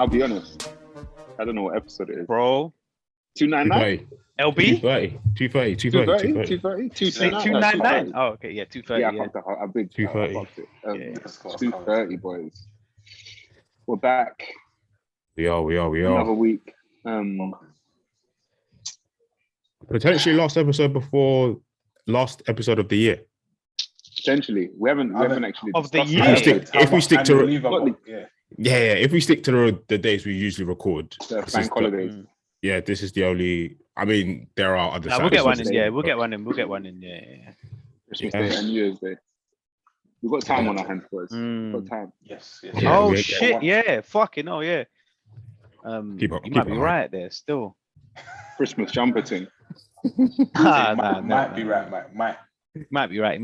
I'll be honest. I don't know what episode it is. Bro. 299? LB? 230. 299? Oh, okay. Yeah, 230. Yeah, I fucked up. I big 230. 230, boys. We're back. We are. Another week. Potentially last episode before last episode of the year. Potentially. We haven't actually of the discussed year. If we stick to if we stick to the days we usually record. The bank holidays. Yeah, this is the only. I mean, there are other. We'll get one in. Yeah, we'll get one in. Yeah. Christmas Day and New Year's Day. We've got time on our hands, boys. We've got time. Yes. Yeah, oh shit! Yeah, fucking oh yeah. Keep up, you might be right there still. Christmas jumper thing. Might be right, Mike. Might be right.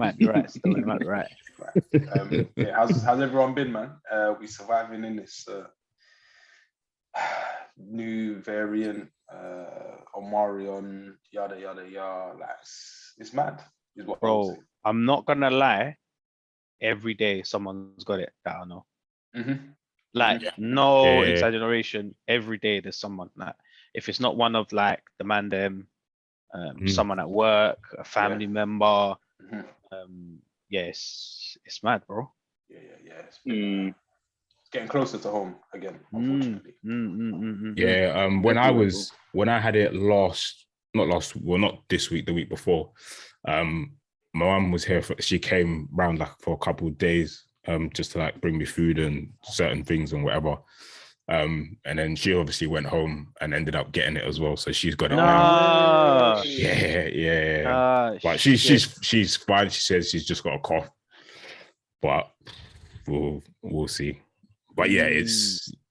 Still, you might be right. How's everyone been, man? We surviving in this new variant, Omarion, yada yada yada. Like it's mad. Is what bro. I'm not gonna lie. Every day someone's got it that I know. Like no exaggeration. Every day there's someone. Like if it's not one of like the Mandem, someone at work, a family member. Yes, it's mad, bro. Yeah. It's getting closer to home again, unfortunately. Yeah. When I had it not this week, the week before. My mum was here. She came round like for a couple of days, just to like bring me food and certain things and whatever. And then she obviously went home and ended up getting it as well. So she's got it now. Yeah. But she's fine. She says she's just got a cough, but we'll see. But yeah,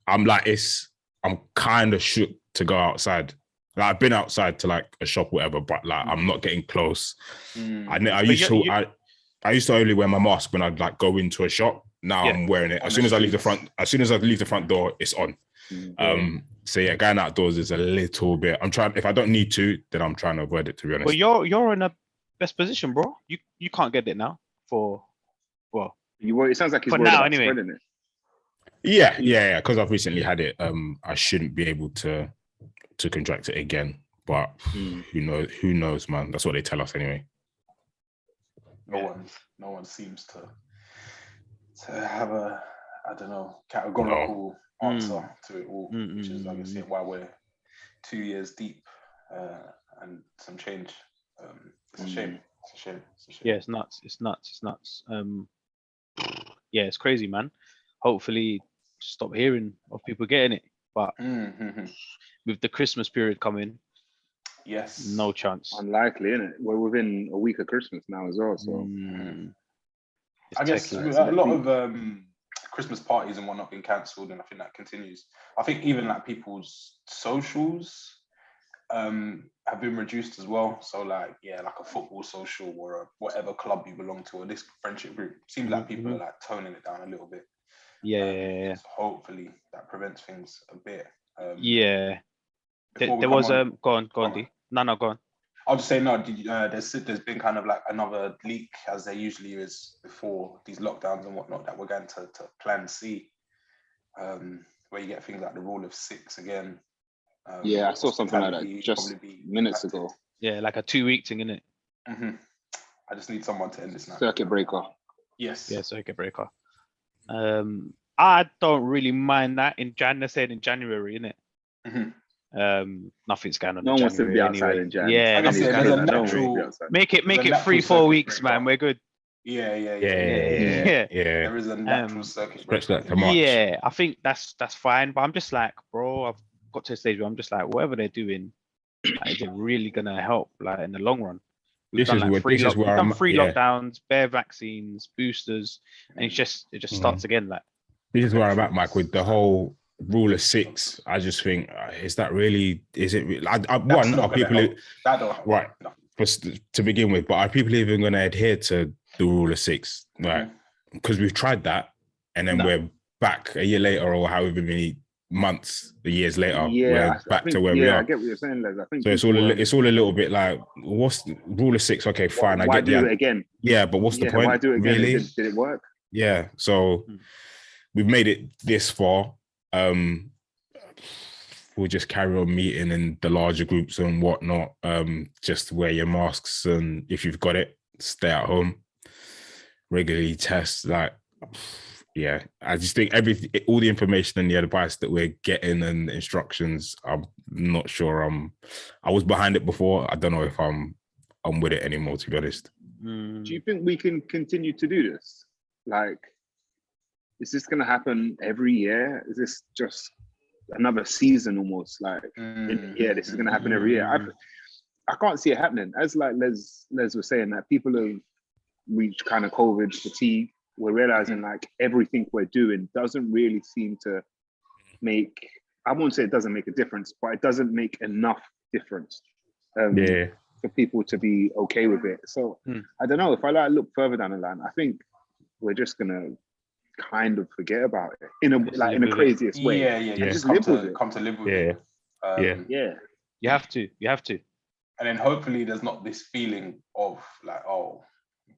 I'm kind of shook to go outside. Like, I've been outside to like a shop, whatever, but like I'm not getting close. I used to only wear my mask when I'd like go into a shop. Now I'm wearing it as soon as I leave the front door, it's on. So yeah, going outdoors is a little bit. I'm trying. If I don't need to, then I'm trying to avoid it. To be honest. Well, you're in a best position, bro. You can't get it now It sounds like he's for worried now about anyway. spreading it. Yeah. Because I've recently had it. I shouldn't be able to contract it again. But who knows, man? That's what they tell us anyway. No one seems to have a, I don't know, categorical answer to it all, which is obviously why we're 2 years deep and some change. It's a shame. Yeah, it's nuts. Yeah, it's crazy, man. Hopefully, stop hearing of people getting it. But with the Christmas period coming, yes, no chance. Unlikely, isn't it? We're within a week of Christmas now as well, so. I guess a lot of Christmas parties and whatnot been cancelled, and I think that continues. I think even like people's socials have been reduced as well. So like a football social or a whatever club you belong to or this friendship group, seems like people are like toning it down a little bit. Yeah. So hopefully that prevents things a bit. There was go on, D. No, go on. I'll just say no. There's been kind of like another leak, as there usually is before these lockdowns and whatnot, that we're going to Plan C, where you get things like the rule of 6 again. I saw something like that just minutes ago. Yeah, like a 2-week thing, innit? I just need someone to end this now. Circuit breaker. Yes. Yeah, circuit breaker. I don't really mind that in January, innit? Nothing's going on. No one wants to be outside in January. Yeah, there's a natural. Make it 3-4 weeks, man. We're good. Yeah. There is a natural circuit breaker. Yeah, I think that's fine. But I'm just like, bro, I've got to a stage where I'm just like, whatever they're doing, like, is it really gonna help? Like in the long run, we've done 3 lockdowns, bare vaccines, boosters, and it just starts again. Like this is where I'm at, Mike, with the whole rule of 6. I just think, is it really? Are people right? To begin with, but are people even going to adhere to the rule of 6? Right? Because we've tried that, and then we're back a year later, or however many months, years later, we're back to where we are. I get what you're saying, Les. I think so. It's all a little bit like, what's the rule of 6? Okay, fine. Why do it again? Yeah, but what's the point? Why do it again? Really? Did it work? Yeah. So we've made it this far. we'll just carry on meeting in the larger groups and whatnot. Just wear your masks, and if you've got it, stay at home. Regularly test. Like, yeah, I just think all the information and the advice that we're getting and the instructions, I'm not sure I was behind it before. I don't know if I'm with it anymore, to be honest. Do you think we can continue to do this? Like, is this going to happen every year? Is this just another season almost? Like, yeah, this is going to happen every year. I can't see it happening. As like Les was saying, that people have reached kind of COVID fatigue. We're realizing like everything we're doing doesn't really seem to make, I won't say it doesn't make a difference, but it doesn't make enough difference for people to be okay with it. So I don't know, if I like look further down the line, I think we're just gonna kind of forget about it in a craziest way. Just come to live with it. You have to. And then hopefully there's not this feeling of like, oh,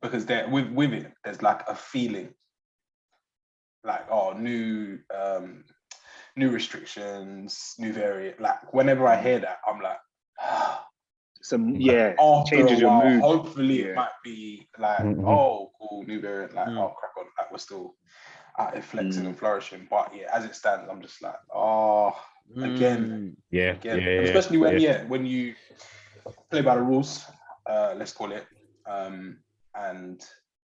because there with it, there's like a feeling like, oh, new restrictions, new variant. Like whenever I hear that, I'm like, changes your mood. Hopefully it might be like, oh, cool, new variant, like, oh, crack on, like we're still out there flexing and flourishing. But yeah, as it stands, I'm just like, again. And especially when you play by the rules, let's call it, and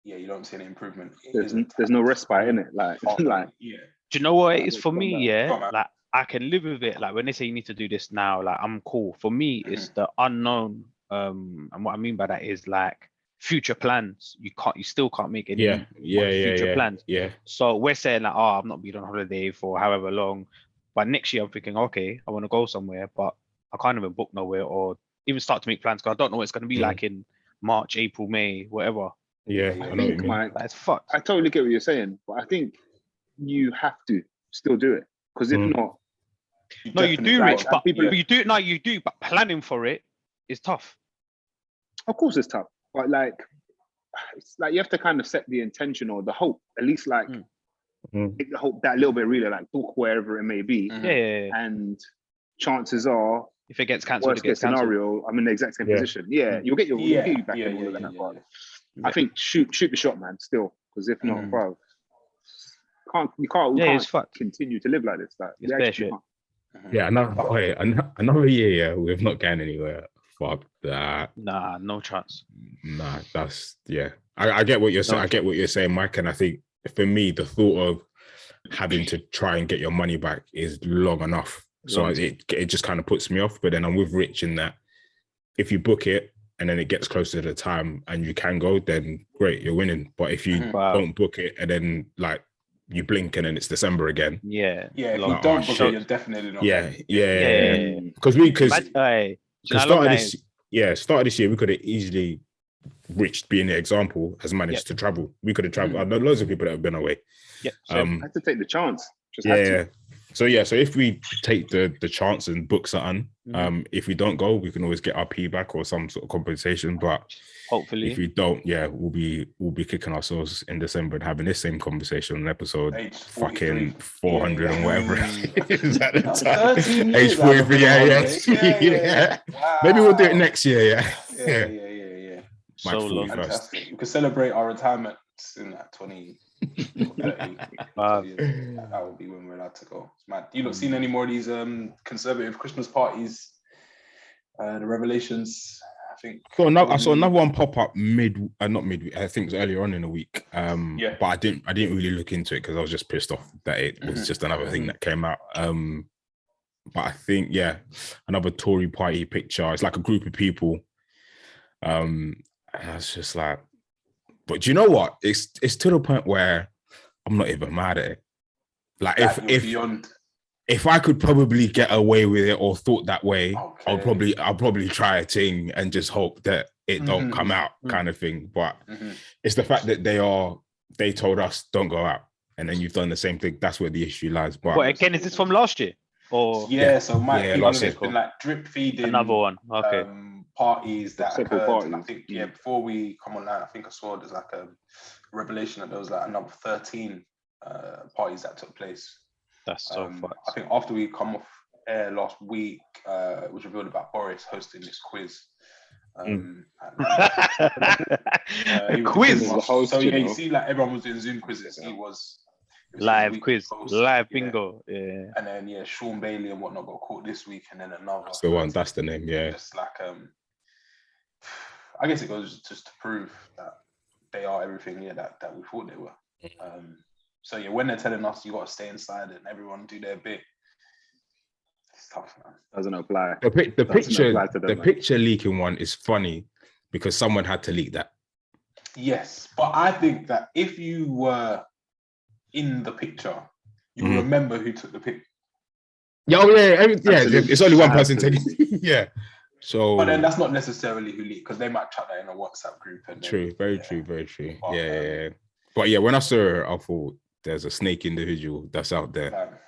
you don't see any improvement. There's no respite in it, like. Do you know what it is for me? Like, I can live with it. Like when they say you need to do this now, like I'm cool. For me, it's the unknown. And what I mean by that is like future plans. You still can't make any future plans. Yeah. So we're saying like, oh, I'm not being on holiday for however long, but next year I'm thinking, okay, I want to go somewhere, but I can't even book nowhere or even start to make plans because I don't know what it's going to be like in March, April, May, whatever. Yeah, I think, Mike, that's fucked. I totally get what you're saying, but I think you have to still do it, because if not, you do, Rich, but you do. No, you do, but planning for it is tough. Of course, it's tough, but like, it's like you have to kind of set the intention or the hope, at least like make the hope that little bit really, like book wherever it may be, and chances are, if it gets cancelled, worst case scenario, I'm in the exact same position. You'll get your feedback and all of that. But I think shoot the shot, man. Still, because if not, bro, we can't continue to live like this. Like, it's bare shit. Another year, we've not gone anywhere. Fuck that. Nah, no chance. Nah, that's I get what you're saying. I get what you're saying, Mike. And I think for me, the thought of having to try and get your money back is long enough. So it just kind of puts me off. But then I'm with Rich in that if you book it and then it gets closer to the time and you can go, then great, you're winning. But if you don't book it and then like you blink and then it's December again. If you don't book it, you're definitely not. Because start of this year, we could have easily, Rich being the example, has managed to travel. We could have traveled. I know loads of people that have been away. I had to take the chance. So if we take the chance and book something, if we don't go, we can always get our P back or some sort of compensation. But hopefully, if we don't, we'll be kicking ourselves in December and having this same conversation on episode fucking 400 and whatever it is at the time. Age 43, Wow. Maybe we'll do it next year. So long. Fantastic. We could celebrate our retirement in that 20. 30. That will be when we're allowed to go. It's mad. You not seen any more of these conservative Christmas parties? The revelations, I think. So I saw another one pop up not midweek. I think it was earlier on in the week. But I didn't really look into it because I was just pissed off that it was just another thing that came out. But I think another Tory party picture. It's like a group of people. And I was just like, but do you know what? It's to the point where I'm not even mad at it. Like if I could probably get away with it or thought that way, I'll probably try a thing and just hope that it don't come out kind of thing. But it's the fact that they told us don't go out, and then you've done the same thing. That's where the issue lies. But again, is this from last year? Or so it's been like drip feeding another one. Okay. Parties that occurred. Parties. I think before we come on that, I think I saw there's like a revelation that there was like another 13 parties that took place. That's so fucked. I think after we come off air last week, it was revealed about Boris hosting this quiz. A quiz. So yeah, you see, like everyone was doing Zoom quizzes. It was live quiz, live bingo. Yeah. And then Sean Bailey and whatnot got caught this week, and then another. That's the one. That's the name. Yeah. Just like I guess it goes just to prove that they are everything that we thought they were. So yeah, when they're telling us you got to stay inside and everyone do their bit, it's tough, man. Doesn't apply. The picture leaking one is funny because someone had to leak that. Yes, but I think that if you were in the picture, you remember who took the picture. Yeah, it's only one person taking. Yeah. So, but then that's not necessarily who leaked, because they might chat that in a WhatsApp group. And true, very true. Yeah. But yeah, when I saw her, I thought there's a snake individual that's out there.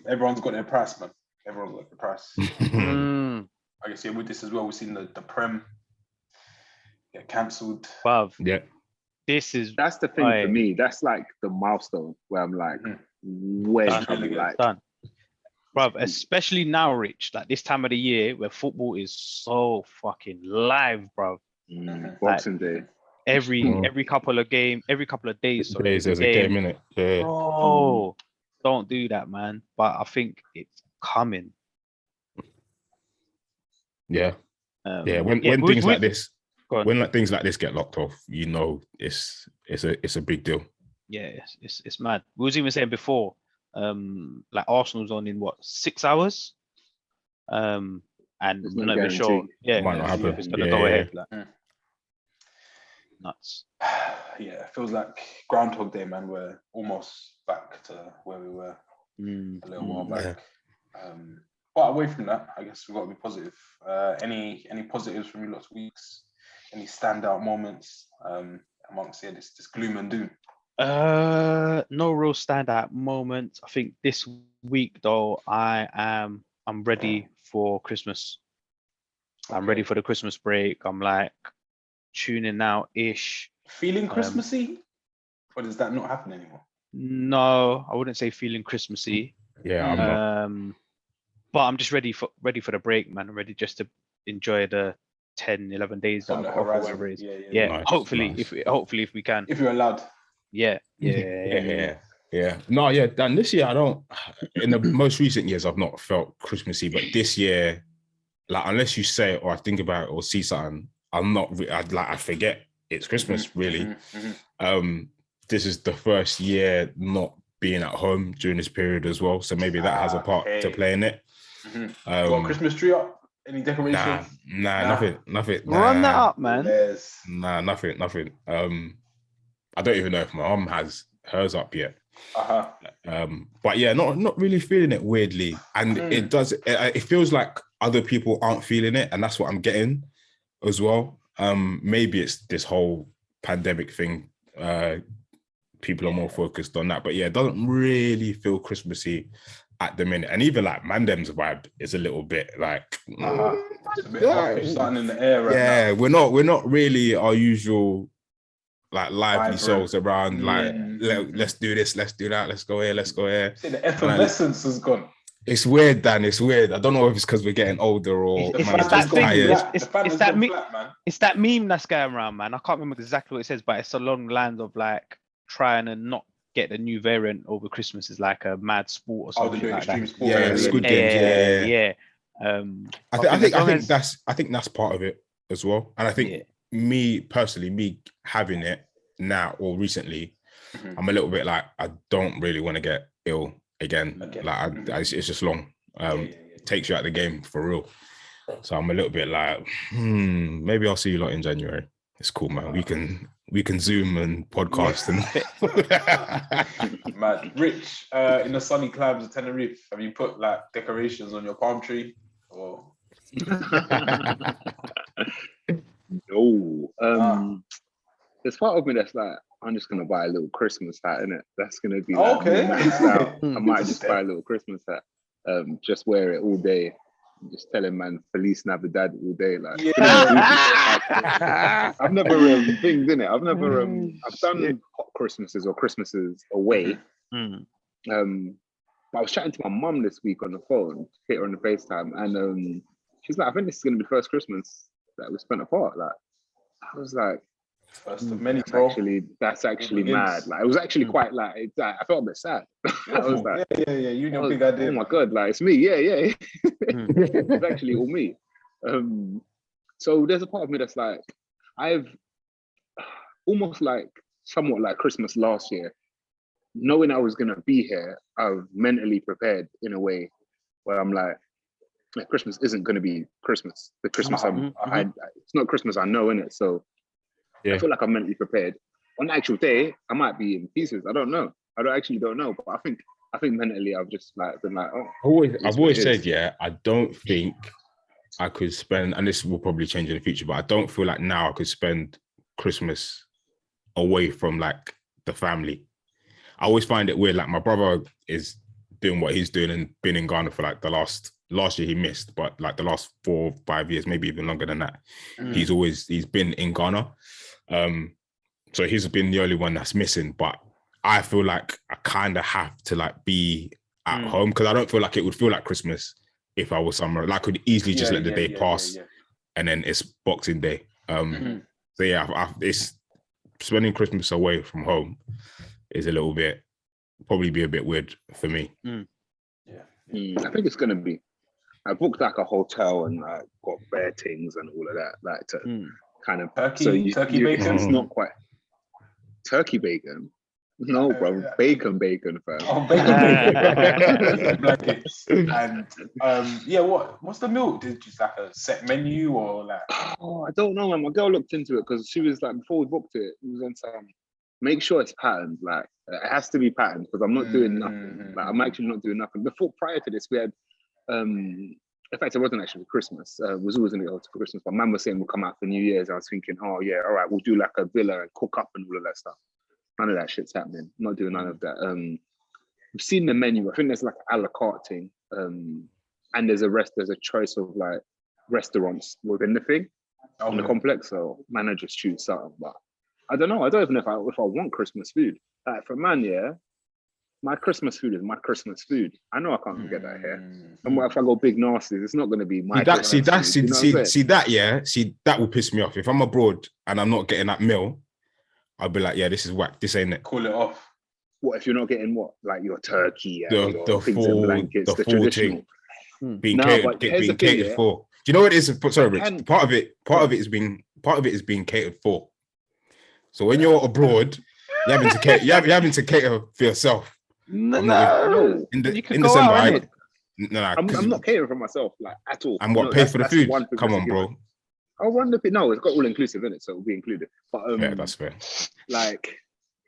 Everyone's got their price, man. Everyone's got the price. I guess with this as well, we've seen the Prem get cancelled. Yeah. That's the thing for me. That's like the milestone where I'm like, when done. Bruv, especially now, Rich, like this time of the year where football is so fucking live, bruv. Boxing Day. Every couple of days. There's a game in it. Yeah. Oh, don't do that, man. But I think it's coming. Yeah. When things like this, things like this get locked off, you know, it's a big deal. Yeah, it's mad. We was even saying before. Like Arsenal's on in 6 hours, and we're not even sure. Yeah, might not happen. If it's gonna go ahead. Like, nuts. Yeah, it feels like Groundhog Day, man. We're almost back to where we were a little while back. But away from that, I guess we've got to be positive. Any positives from you last weeks? Any standout moments amongst this gloom and doom? No real standout moments. I think this week though, I'm ready for Christmas. I'm ready for the Christmas break. I'm like tuning out ish. Feeling Christmassy? Or does that not happen anymore? No, I wouldn't say feeling Christmassy. Yeah, I'm not. But I'm just ready for the break, man. I'm ready just to enjoy the 10, 11 days that I've got, whatever it is. Yeah. Nice, hopefully, nice. if we can. If you're allowed. Yeah. No, yeah. Dan, this year I don't. In the most recent years, I've not felt Christmassy, but this year, like unless you say it or I think about it or see something, I'm not. I forget it's Christmas. Really. This is the first year not being at home during this period as well, so maybe that has a part to play in it. Got a Christmas tree up? Any decorations? Nah, nothing. Run that up, man. Nah, nothing. I don't even know if my mum has hers up yet. But yeah, not really feeling it weirdly, and it feels like other people aren't feeling it, and that's what I'm getting as well. Maybe it's this whole pandemic thing. People are more focused on that, but yeah, it doesn't really feel Christmassy at the minute. And even like Mandem's vibe is a little bit like it's a bit starting in the air right now. We're not really our usual like lively souls around like let's do this, let's do that, let's go here. See, the effervescence has gone. It's weird, Dan. It's weird. I don't know if it's because we're getting older or it's that meme that's going around, man. I can't remember exactly what it says, but it's along the lines of like trying to not get the new variant over Christmas is like a mad sport or something like that. Sport. Yeah, Squid Games. Yeah. I think that's part of it as well. And I think me personally, having it now or recently, I'm a little bit like I don't really want to get ill again. Like it's just long. Takes you out of the game for real. So I'm a little bit like, maybe I'll see you lot in January. It's cool, man. We can Zoom and podcast and man. Rich, in the sunny climes of Tenerife, have you put like decorations on your palm tree or? No. There's part of me that's like, I'm just gonna buy a little Christmas hat, innit? That's gonna be like, I might just buy a little Christmas hat. Just wear it all day. Just telling man Feliz Navidad all day. Like I've never things in it. I've never I've done hot Christmases or Christmases away. But But I was chatting to my mum this week on the phone, hit her on the FaceTime, and she's like, I think this is gonna be the first Christmas that we spent apart. Like, I was like, first of many, bro. That's actually mad. Like, it was actually quite like, I felt a bit sad. I was like, yeah. You know, big idea. Oh my God, like it's me. Yeah. It's actually all me. So there's a part of me that's like, I've almost like somewhat like Christmas last year, knowing I was gonna be here, I've mentally prepared in a way where I'm like Christmas isn't gonna be Christmas. The Christmas it's not Christmas I know, innit? So I feel like I'm mentally prepared. On the actual day, I might be in pieces. I don't know. Actually don't know. But I think mentally I've just like been like, I've always said, I don't think I could spend, and this will probably change in the future, but I don't feel like now I could spend Christmas away from like the family. I always find it weird. Like my brother is doing what he's doing and been in Ghana for like last year he missed, but like the last 4 or 5 years, maybe even longer than that. He's been in Ghana. So he's been the only one that's missing, but I feel like I kind of have to like be at home because I don't feel like it would feel like Christmas if I was somewhere. Like I could easily just let the day pass and then it's Boxing Day. So it's spending Christmas away from home is probably be a bit weird for me. I think it's gonna be. I booked like a hotel and like got bare things and all of that, like to kind of turkey bacon. It's not quite turkey bacon. No, bro, bacon, fam. Oh, bacon. Blankets. And what's the milk? Did you just like a set menu or like? Oh, I don't know, man. My girl looked into it because she was like, before we booked it, it was on some. Make sure it's patterned. Like it has to be patterned because I'm not doing nothing. Like I'm actually not doing nothing. Prior to this, we had. In fact, it wasn't actually Christmas. It was always going to go to Christmas. But man was saying we'll come out for New Year's. I was thinking, oh yeah, all right, we'll do like a villa and cook up and all of that stuff. None of that shit's happening. I'm not doing none of that. We've seen the menu. I think there's like a la carte thing. And there's a choice of like restaurants within the thing on the complex. So man, I just choose something. But I don't know. I don't even know if I want Christmas food. Like for man, my Christmas food is my Christmas food. I know I can't get that here. And what if I go big nasty? It's not going to be my that will piss me off. If I'm abroad and I'm not getting that meal, I'll be like, yeah, this is whack. This ain't it. Call it off. What if you're not getting what? Like your turkey and the pigs and blankets, the traditional. Being catered for. Do you know what it is? Sorry, Rich. Part of it is being catered for. So when you're abroad, you're having to cater for yourself. No. In you can December, out, I'm not catering for myself like at all. And what pay for the food? Come on, bro. I'll run the no. It's got all inclusive in it, so it'll be included. But yeah, that's fair. Like,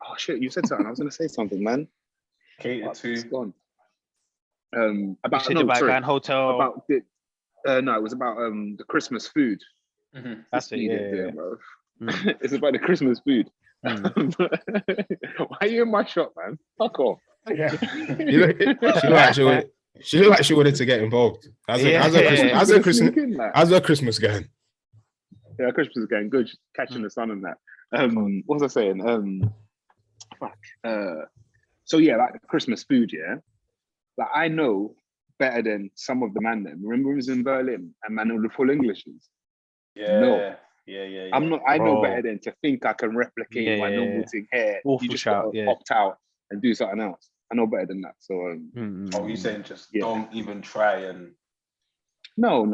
oh shit, you said something. I was gonna say something, man. Cater to. It's gone. About hotel. About the, no, it was about the Christmas food. That's it. Bro. It's about the Christmas food. Why are you in my shop, man? Fuck off. Yeah. She looked like she wanted to get involved. How's her Christmas going? Yeah, Christmas is going good. Catching the sun and that. What was I saying? So yeah, like Christmas food, yeah. Like I know better than some of the Mandem. Remember, we was in Berlin and man all the full Englishes. Yeah. No. Yeah. I'm not. I know better than to think I can replicate my normal thing here. You just gotta opt out and do something else. I know better than that. So, you're saying just don't even try and. No.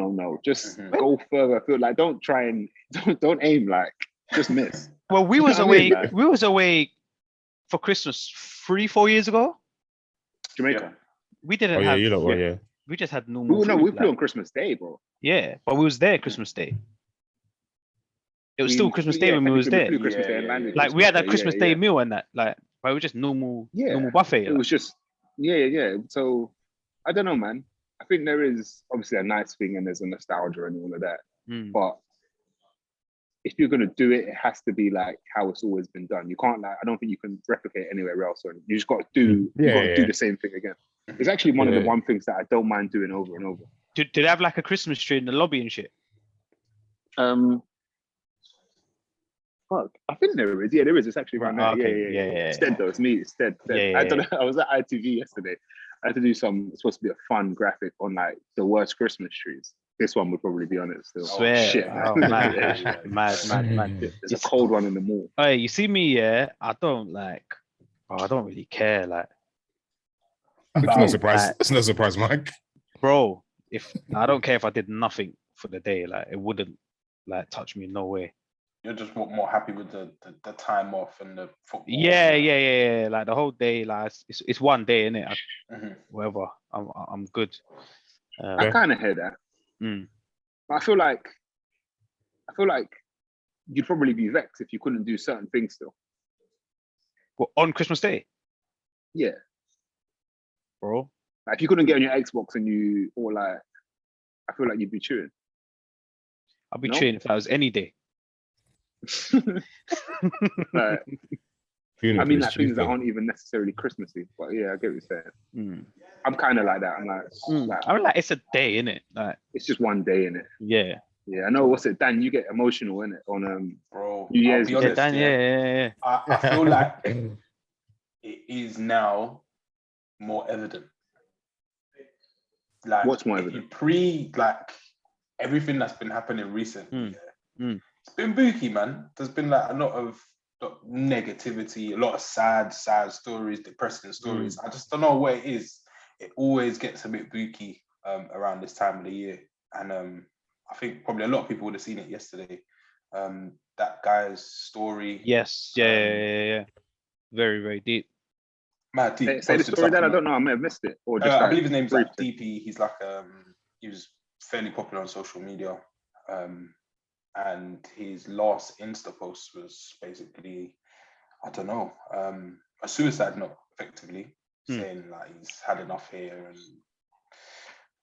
Just go further. I feel like don't try and don't aim. Like just miss. Well, we was away. We was away for Christmas 3-4 years ago. Jamaica. Yeah. We didn't have. We just had normal. We flew on Christmas Day, bro. Yeah, but we was there Christmas Day. It was still Christmas Day when we was there. Like we had that Christmas Day meal and that, like, but it was just normal buffet. It was just, So I don't know, man. I think there is obviously a nice thing and there's a nostalgia and all of that. But if you're gonna do it, it has to be like how it's always been done. You can't I don't think you can replicate anywhere else. Or you just got to do do the same thing again. It's actually one of the things that I don't mind doing over and over. Did they have like a Christmas tree in the lobby and shit? Fuck, I think there is. Yeah, there is. It's actually right now. Yeah. Stead though, it's me. It's Stead. I don't know. I was at ITV yesterday, I had to do some. It's supposed to be a fun graphic on like the worst Christmas trees. This one would probably be on it still. Swear. Shit, man. Oh, mad. There's a cold one in the mall. Hey, you see me, yeah? I don't really care. Like, It's no surprise. It's no surprise, Mike. Bro, if I don't care if I did nothing for the day, like it wouldn't like touch me, no way. You're just more happy with the time off and the football. Yeah. Like the whole day, like it's one day, innit? Whatever. I'm good. I kind of hear that. But I feel like you'd probably be vexed if you couldn't do certain things still. Well, on Christmas Day? Yeah. Bro. Like if you couldn't get on your Xbox I feel like you'd be chewing. I'd be chewing if that was any day. Like, I mean, like things that aren't even necessarily Christmassy, but yeah, I get what you're saying. I'm kind of like that. I'm like, it's a day, innit? Like, it's just one day, innit? Yeah. Yeah, I know. What's it, Dan? You get emotional, innit? On bro, New Year's. Honest, Dan, yeah. I feel like it is now more evident. Like, what's more evident? Like everything that's been happening recently. It's been booky, man. There's been like a lot of negativity, a lot of sad stories, depressing stories. I just don't know what it is. It always gets a bit booky around this time of the year, and I think probably a lot of people would have seen it yesterday. That guy's story. Yes, yeah. Very, very deep. Mad deep. Say the story that I don't know. I may have missed it, or just I believe his name's like DP. He's like he was fairly popular on social media. And his last Insta post was basically, I don't know, a suicide note, effectively, saying like he's had enough here and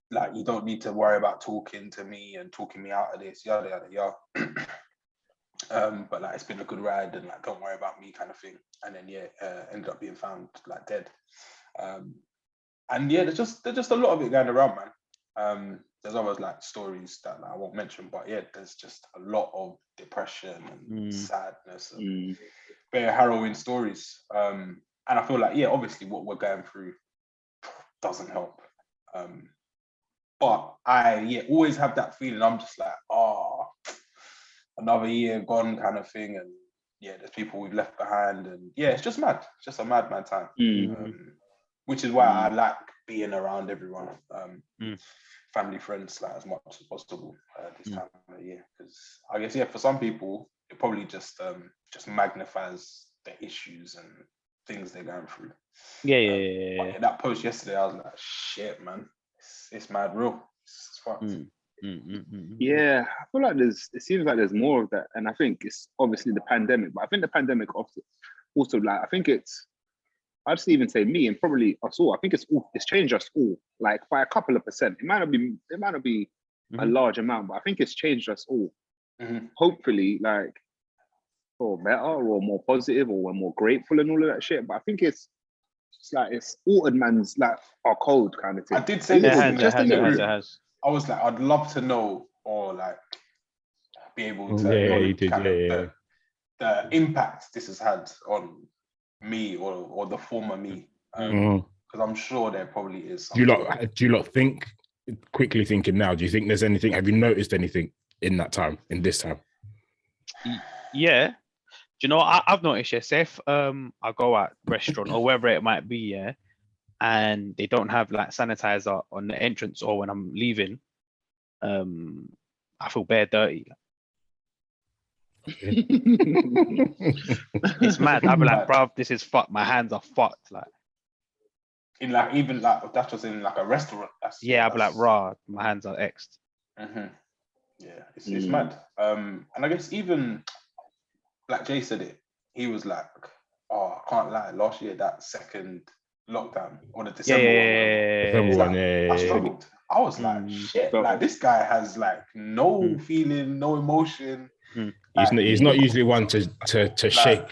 like you don't need to worry about talking to me and talking me out of this, yada yada. But like it's been a good ride and like don't worry about me kind of thing. And then ended up being found like dead. And yeah, there's just a lot of it going around, man. There's always like stories that I won't mention, but yeah, there's just a lot of depression and sadness and very harrowing stories. And I feel like, yeah, obviously what we're going through doesn't help. But I always have that feeling. I'm just like, another year gone kind of thing. And yeah, there's people we've left behind. And yeah, it's just mad. It's just a mad time. Which is why I like being around everyone. Family, friends, like as much as possible this time of the year, because I guess for some people it probably just magnifies the issues and things they're going through. Yeah. That post yesterday, I was like, shit, man, it's mad real. It's fucked. Yeah, I feel like it seems like there's more of that, and I think it's obviously the pandemic, but I think the pandemic also like I think I'd just even say me and probably us all. I think it's changed us all, like by a couple of percent. It might not be a large amount, but I think it's changed us all. Hopefully, like for better or more positive, or we're more grateful and all of that shit. But I think it's altered man's like our code kind of thing. I did say this. It has. I was like, I'd love to know or like be able to the impact this has had on me or the former me, because I'm sure there probably is. Do you lot think, quickly thinking now, do you think there's anything, have you noticed anything in this time? Yeah. Do you know what I've noticed? Say if I go at restaurant or wherever it might be, and they don't have like sanitizer on the entrance or when I'm leaving, I feel bare dirty. It's mad. I'll be like, bruv, this is fucked. My hands are fucked. Like, in like even like that's just in like a restaurant. I'll be like, rah, my hands are X'd. Yeah, it's mad. And I guess even like Jay said it, he was like, I can't lie. Last year, that second lockdown or the December one, I struggled. I was like, shit. Like this guy has like no feeling, no emotion. He's not usually one to like, shake.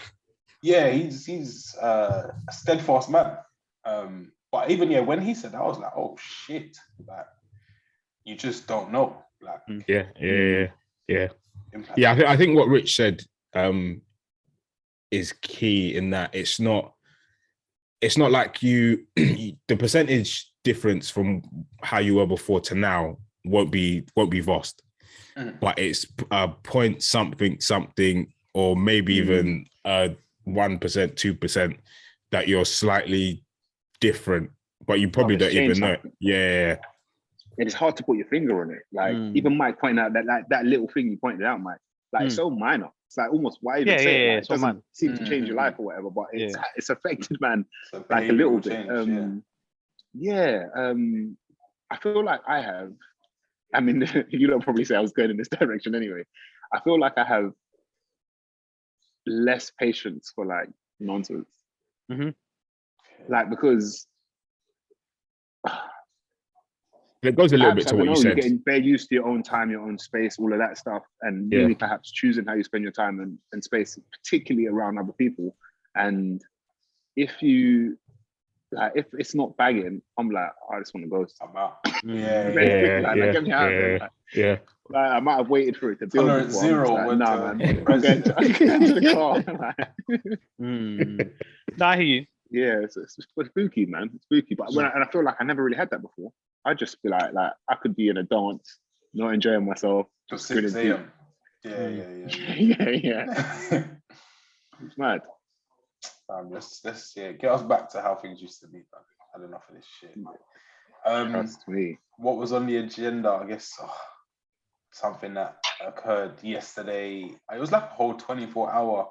Yeah, he's a steadfast man. But even when he said that, I was like, oh shit, like you just don't know. Like I think what Rich said is key in that it's not it's not like the percentage difference from how you were before to now won't be vast, but it's point something, or maybe even 1%, 2% that you're slightly different, but you probably don't even know. Yeah. And it's hard to put your finger on it. Like even Mike pointed out that little thing you pointed out, Mike. Like it's so minor. It's like almost why even say it. Like, it doesn't seem to change your life or whatever, but it's affected, man. Like a little bit. I feel like I have. I mean, you don't probably say I was going in this direction anyway. I feel like I have less patience for like nonsense. Like because it goes a little bit to what you said. You're getting very used to your own time, your own space, all of that stuff, and really perhaps choosing how you spend your time and space, particularly around other people. And if you like, if it's not bagging, I'm like, I just want to go. I'm out. Like, I might have waited for it to build. Tolerance zero. Like, nah, man. I'm going to the car. I hear you. Yeah, it's spooky, man. It's spooky. But and I feel like I never really had that before. I'd just be like I could be in a dance, not enjoying myself. Just 6 a.m. Yeah. It's mad. Let's get us back to how things used to be. Man. I had enough of this shit. Trust me. What was on the agenda? I guess something that occurred yesterday. It was like a whole 24-hour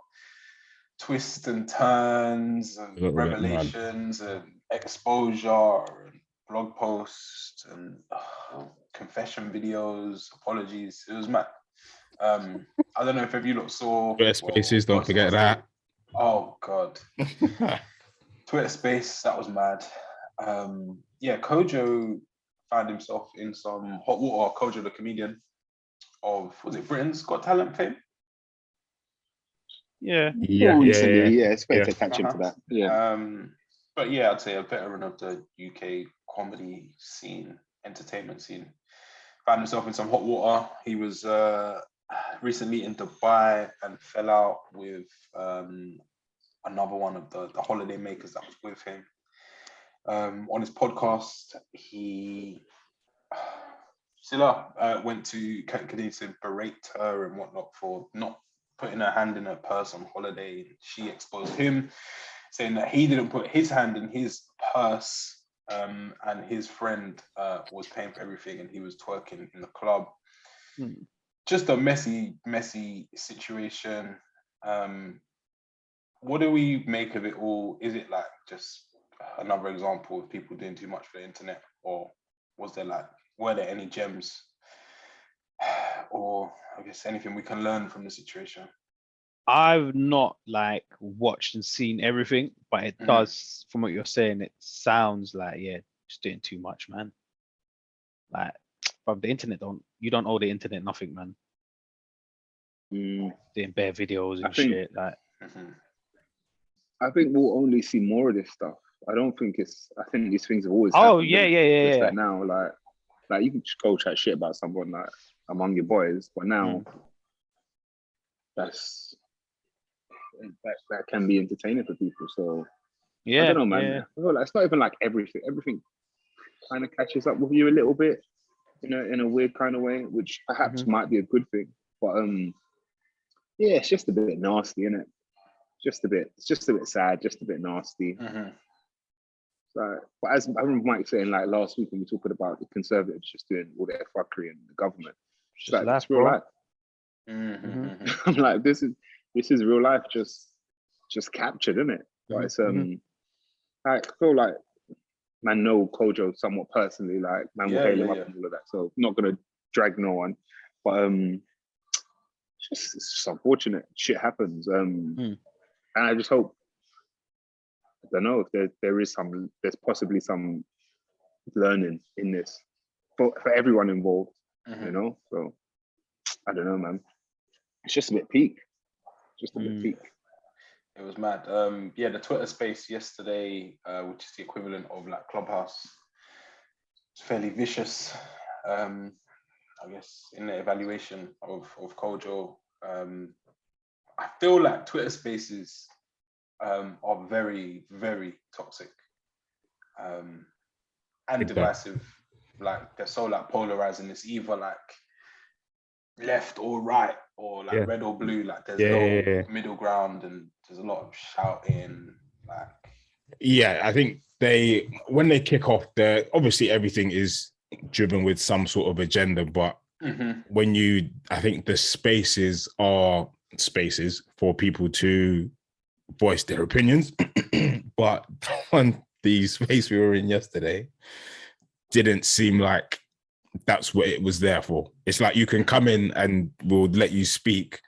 twists and turns and revelations and exposure and blog posts and confession videos, apologies. It was mad. I don't know if you lot saw Twitter Spaces, don't forget that. Oh god. Twitter Space, that was mad. Kojo found himself in some hot water. Kojo, the comedian of, was it Britain's Got Talent fame? It's fair to catch him for that. But yeah, I'd say a veteran of the UK comedy scene, entertainment scene, found himself in some hot water. He was recently in Dubai and fell out with another one of the holiday makers that was with him. On his podcast, he went to continue to berate her and whatnot for not putting her hand in her purse on holiday. She exposed him, saying that he didn't put his hand in his purse, and his friend was paying for everything, and he was twerking in the club. Just a messy situation. What do we make of it all? Is it like just another example of people doing too much for the internet, or were there any gems, or I guess anything we can learn from the situation? I've not watched and seen everything, but it does, from what you're saying, it sounds like just doing too much, man. Like, from the internet, you don't owe the internet nothing, man. Doing bare videos and shit, like. I think we'll only see more of this stuff. I think these things have always happened. That now, like you can just go chat shit about someone like among your boys, but now that can be entertaining for people. So I don't know, man. I feel like it's not even like everything. Everything kind of catches up with you a little bit, in a weird kind of way, which perhaps might be a good thing. But it's just a bit nasty, isn't it? It's just a bit sad, just a bit nasty. So, but as I remember Mike saying like last week when we were talking about the Conservatives just doing all their fuckery in the government, it's real life. I'm like, this is real life, just captured, isn't it? But it's I feel like man know Kojo somewhat personally, like man will hail him up and all of that. So not gonna drag no one, but it's just unfortunate. Shit happens. And I just hope, I don't know if there's possibly some learning in this for everyone involved, So I don't know, man. It's just a bit peak. It was mad. The Twitter space yesterday, which is the equivalent of like Clubhouse, it's fairly vicious. I guess in the evaluation of Kojo, I feel like Twitter spaces are very, very toxic and divisive. Like they're so like polarizing. It's either like left or right or like red or blue. Like there's no middle ground, and there's a lot of shouting. Like I think when they kick off, obviously everything is driven with some sort of agenda, but I think the spaces are spaces for people to voice their opinions. But on the space we were in yesterday didn't seem like that's what it was there for. It's like you can come in and we'll let you speak,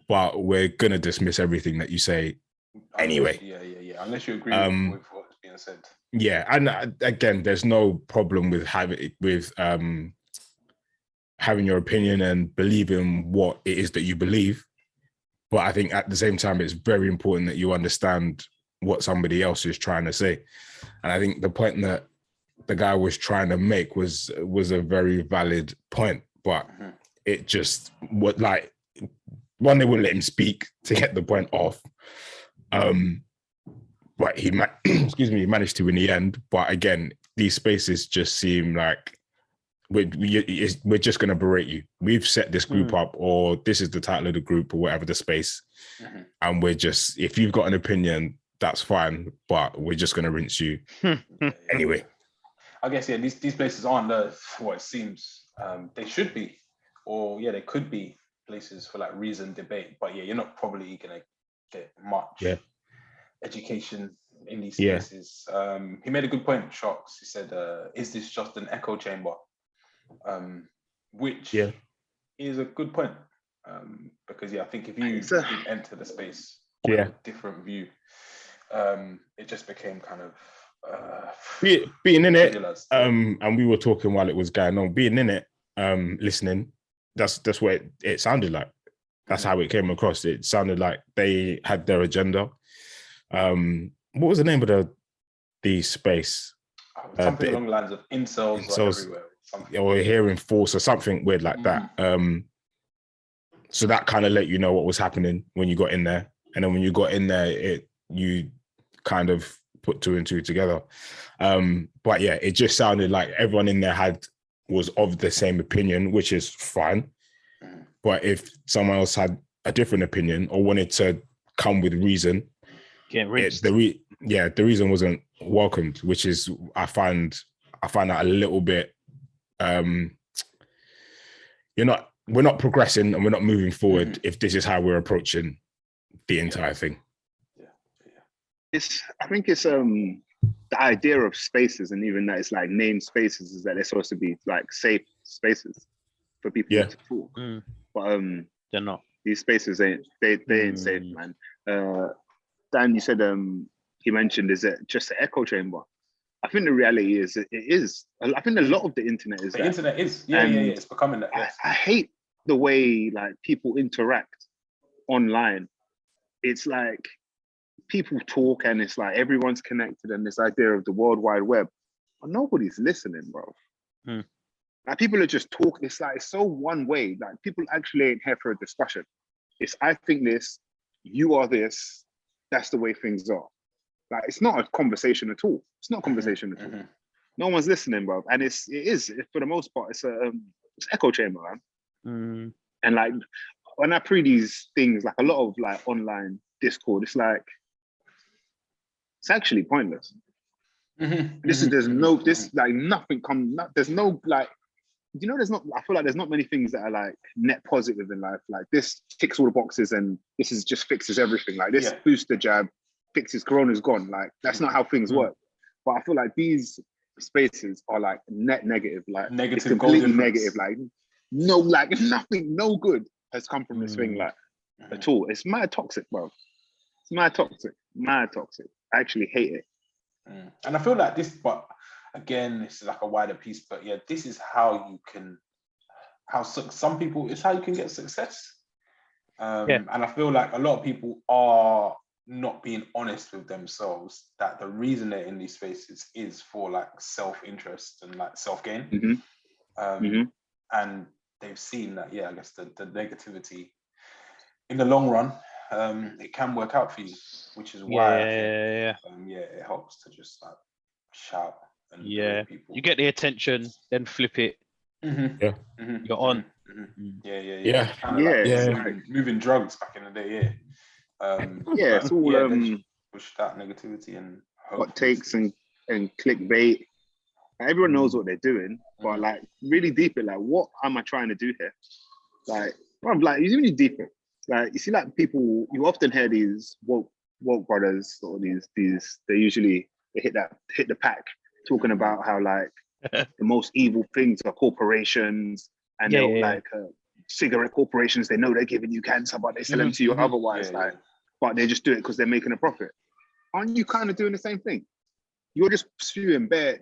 but we're gonna dismiss everything that you say anyway. Unless you agree with what's being said. Yeah, and again, there's no problem with having your opinion and believing what it is that you believe. But I think at the same time, it's very important that you understand what somebody else is trying to say. And I think the point that the guy was trying to make was a very valid point, but it just what like one, they wouldn't let him speak to get the point off. But he managed to in the end. But again, these spaces just seem like we're just going to berate you. We've set this group up, or this is the title of the group, or whatever the space, and we're just, if you've got an opinion, that's fine, but we're just going to rinse you anyway. I guess these places aren't what it seems. They should be, or they could be places for like reasoned debate. But you're not probably going to get much education in these spaces. He made a good point, Shocks. He said, "Is this just an echo chamber?" Which is a good point, because I think if you enter the space with a different view, it just became kind of being in it. And we were talking while it was going on. Being in it, listening. That's what it sounded like. That's how it came across. It sounded like they had their agenda. What was the name of the space? Something along the lines of incels are everywhere. Or hearing force or something weird like that. So that kind of let you know what was happening when you got in there. And then when you got in there, you kind of put two and two together. But it just sounded like everyone in there was of the same opinion, which is fine. But if someone else had a different opinion or wanted to come with reason, the reason wasn't welcomed, which is I find that a little bit. We're not progressing and we're not moving forward if this is how we're approaching the entire thing. I think it's the idea of spaces, and even that it's like named spaces, is that they're supposed to be like safe spaces for people to talk. But they're not. These spaces ain't safe, man. Dan, you said he mentioned, is it just an echo chamber? I think the reality is it is. I think a lot of the internet is. Internet is. It's becoming that. Yes. I hate the way like people interact online. It's like people talk and it's like everyone's connected, and this idea of the World Wide Web, but nobody's listening, bro. Like people are just talking. It's like it's so one way. Like people actually ain't here for a discussion. It's I think this, you are this. That's the way things are. Like it's not a conversation at all. It's not a conversation at all. No one's listening, bro. And it is for the most part. It's echo chamber, man. And like when I pre these things, like a lot of like online Discord, it's like it's actually pointless. There's no like. I feel like there's not many things that are like net positive in life. Like this ticks all the boxes and this is just fixes everything. Like this booster jab fixes Corona's gone. Like that's not how things work. But I feel like these spaces are like net negative. Like negative, it's completely negative. Like nothing, no good has come from this thing. Like at all. It's mad toxic, bro. It's mad toxic. I actually hate it. And I feel like this, but again, this is like a wider piece, but this is how some people, it's how you can get success. And I feel like a lot of people are not being honest with themselves that the reason they're in these spaces is for like self-interest and like self-gain. And they've seen that, I guess the negativity in the long run it can work out for you, which is why yeah. It helps to just like shout and people. You get the attention, then flip it. Yeah. You're on. Yeah. Kind of like moving drugs back in the day. It's all push that negativity and what takes and clickbait. Everyone knows what they're doing, but like really deep it, like what am I trying to do here? Like, I'm like, you really deep it. Like you see, like people, you often hear these woke brothers or these they usually hit the pack talking about how like the most evil things are corporations and like cigarette corporations. They know they're giving you cancer, but they sell them to you otherwise. But they just do it because they're making a profit. Aren't you kind of doing the same thing? You're just spewing bare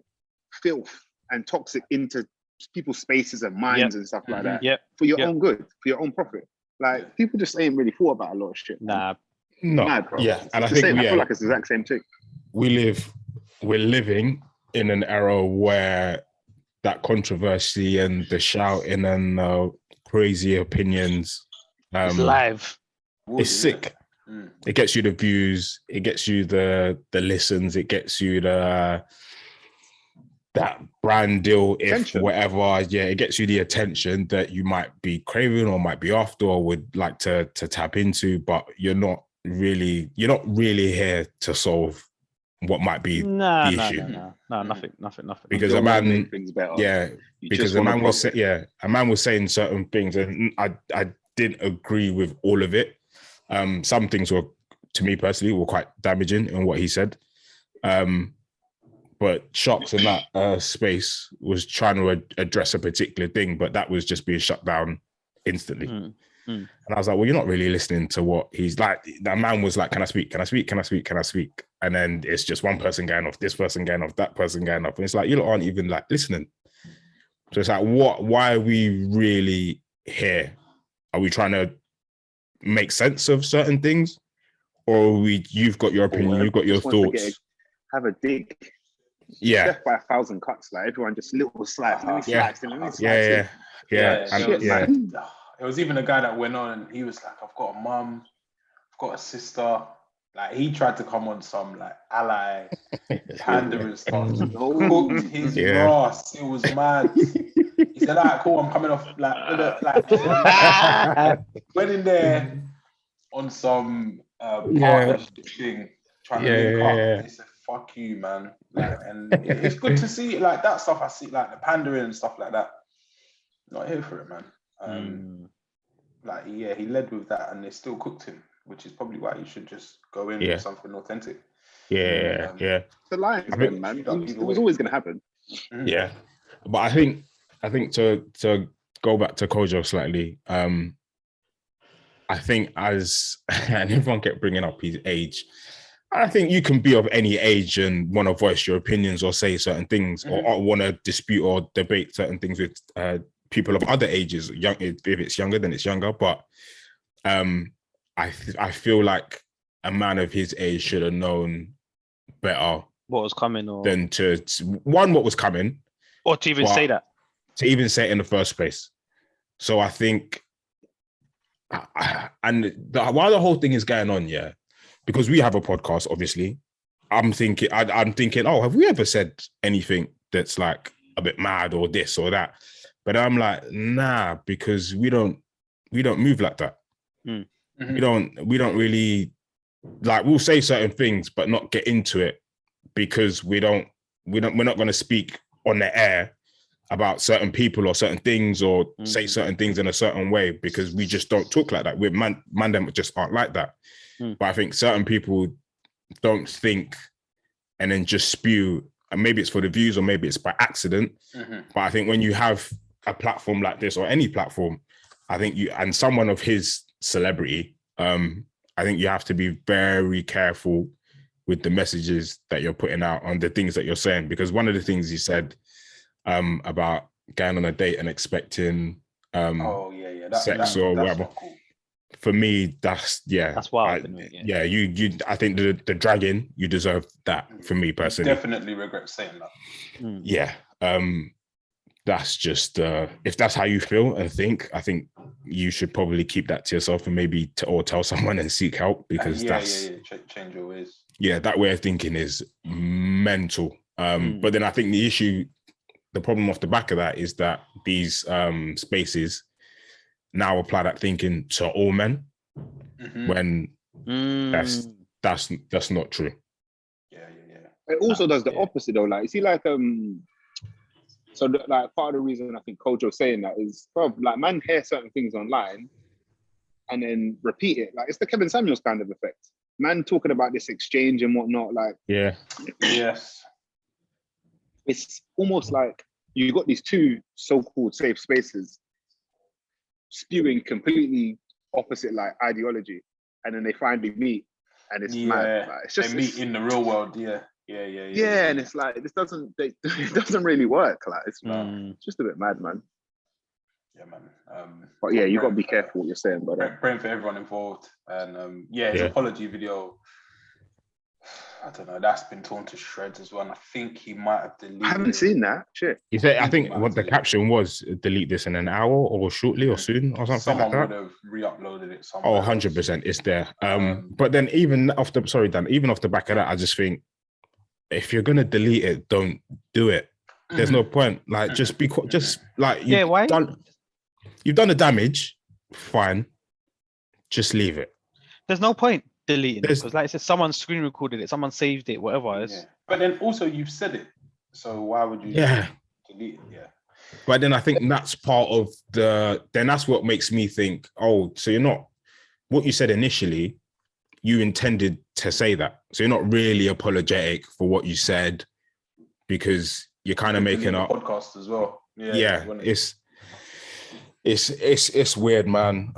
filth and toxic into people's spaces and minds and stuff like that for your own good, for your own profit. Like people just ain't really thought about a lot of shit. Nah, mad, bro. Yeah, and I feel like it's the exact same thing. We're living in an era where that controversy and the shouting and crazy opinions, it's live. It's sick. It gets you the views, it gets you the listens, it gets you that brand deal, Attention. It gets you the attention that you might be craving or might be after or would like to tap into, but you're not really here to solve what might be the issue. No, nothing. Because a man, a man was saying certain things, and I didn't agree with all of it. Some things were, to me personally, were quite damaging in what he said. But Shocks in that space was trying to address a particular thing, but that was just being shut down instantly. And I was like, well, you're not really listening to what he's like. That man was like, can I speak? Can I speak? Can I speak? Can I speak? And then it's just one person going off, this person going off, that person going off. And it's like, you aren't even like listening. So it's like, why are we really here? Are we trying to make sense of certain things? Or you've got your opinion, you've got your thoughts. Have a dig. Yeah. Death by 1,000 cuts. Like everyone just little slice. Yeah. It was even a guy that went on and he was like, I've got a mum, I've got a sister. Like he tried to come on some like ally pandering stuff. Cooked his grass. It was mad. He said, "Alright, cool. I'm coming off went in there on some partnership thing, trying to link up. They said, fuck you, man. Like, and it's good to see like that stuff. I see like the pandering and stuff like that. Not here for it, man. He led with that, and they still cooked him, which is probably why you should just go in with something authentic. The Lions, man. It was always going to happen. Yeah, but I think to go back to Kojo slightly, I think and everyone kept bringing up his age. I think you can be of any age and want to voice your opinions or say certain things or want to dispute or debate certain things with people of other ages. If it's younger, then it's younger. But I feel like a man of his age should have known better what was coming, or than what was coming, or to even say that, to even say it in the first place. So I think, while the whole thing is going on, because we have a podcast, obviously, I'm thinking, oh, have we ever said anything that's like a bit mad or this or that? But I'm like, nah, because we don't move like that. We don't really, like, we'll say certain things, but not get into it because we're not going to speak on the air about certain people or certain things or say certain things in a certain way because we just don't talk like that. We're Mandem just aren't like that. But I think certain people don't think and then just spew, and maybe it's for the views or maybe it's by accident. But I think when you have a platform like this or any platform, I think and someone of his celebrity, I think you have to be very careful with the messages that you're putting out on the things that you're saying. Because one of the things he said about going on a date and expecting sex or whatever. Cool. For me, that's wild. I think the dragging, you deserve that. For me personally, definitely regret saying that. that's just if that's how you feel and think, I think you should probably keep that to yourself and maybe or tell someone and seek help, because change your ways. Yeah, that way of thinking is mental. But then I think the problem off the back of that is that these spaces now apply that thinking to all men, when that's not true. Yeah. It also does the opposite though. Like, you see, like so like part of the reason I think Kojo's saying that is, like, man hear certain things online and then repeat it. Like, it's the Kevin Samuels kind of effect. Man talking about this exchange and whatnot. Like, yes, it's almost like you got these two so-called safe spaces spewing completely opposite like ideology, and then they finally meet, and it's mad. Like, it's just they meet in the real world. Yeah. And it's like it doesn't really work. Like, it's just a bit mad, man. Yeah, man. But yeah, you got to be careful what you're saying, but praying for everyone involved. And his apology video, I don't know, that's been torn to shreds as well. And I think he might have deleted it. I haven't seen that. Shit. He said, I think what the caption was, delete this in an hour or shortly or soon or something. Someone like that. would have re-uploaded it somewhere. 100% it's there. But then even off the back of that, I just think, if you're gonna delete it, don't do it. There's no point. Like, just like why? You've done the damage. Fine, just leave it. There's no point deleting it, because, like I said, someone screen recorded it, someone saved it, whatever. But then also you've said it, so why would you delete it? Yeah. But then I think that's part of that's what makes me think, oh, so you're not, what you said initially, you intended to say that. So you're not really apologetic for what you said, because you're kind of making up podcast as well. It's weird, man.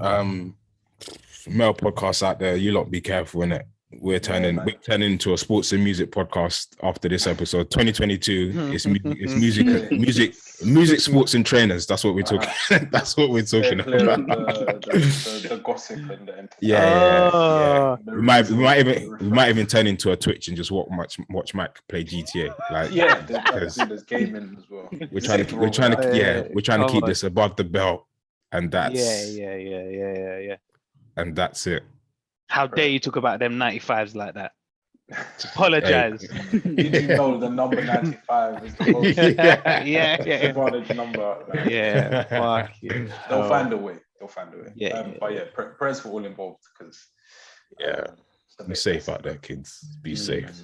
Male podcasts out there, you lot be careful, innit? We're turning into a sports and music podcast after this episode. 2022. It's music, sports, and trainers. That's what we're talking. That's what we're talking about. The gossip and the yeah. We might even turn into a Twitch and just watch Mac play GTA. Like, there's gaming as well. We're trying to keep this above the belt, and that's yeah. And that's it. How dare you talk about them 95s like that? Apologize. Did you know the number 95 is the most advantage number? Like, fuck you. They'll find a way. But prayers for all involved, because be safe out there, kids. Be safe.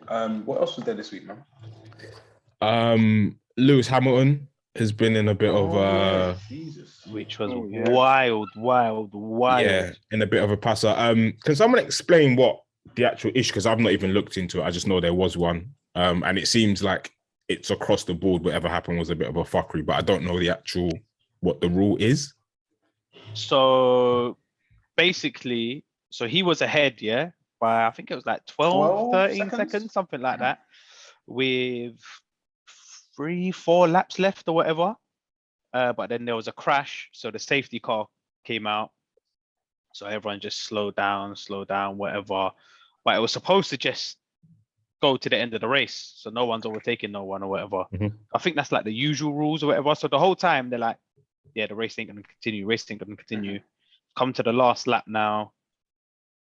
What else was there this week, man? Lewis Hamilton has been in a bit of which was wild. Yeah, in a bit of a passer. Can someone explain what the actual issue? Because I've not even looked into it. I just know there was one. And it seems like it's across the board. Whatever happened was a bit of a fuckery, but I don't know what the rule is. So basically, he was ahead, by I think it was like 12 13 seconds, something like that, with 3-4 laps left or whatever. But then there was a crash, so the safety car came out. So everyone just slowed down, whatever. But it was supposed to just go to the end of the race, so no one's overtaking no one or whatever. I think that's like the usual rules or whatever. So the whole time they're like, the race ain't gonna continue. Come to the last lap now,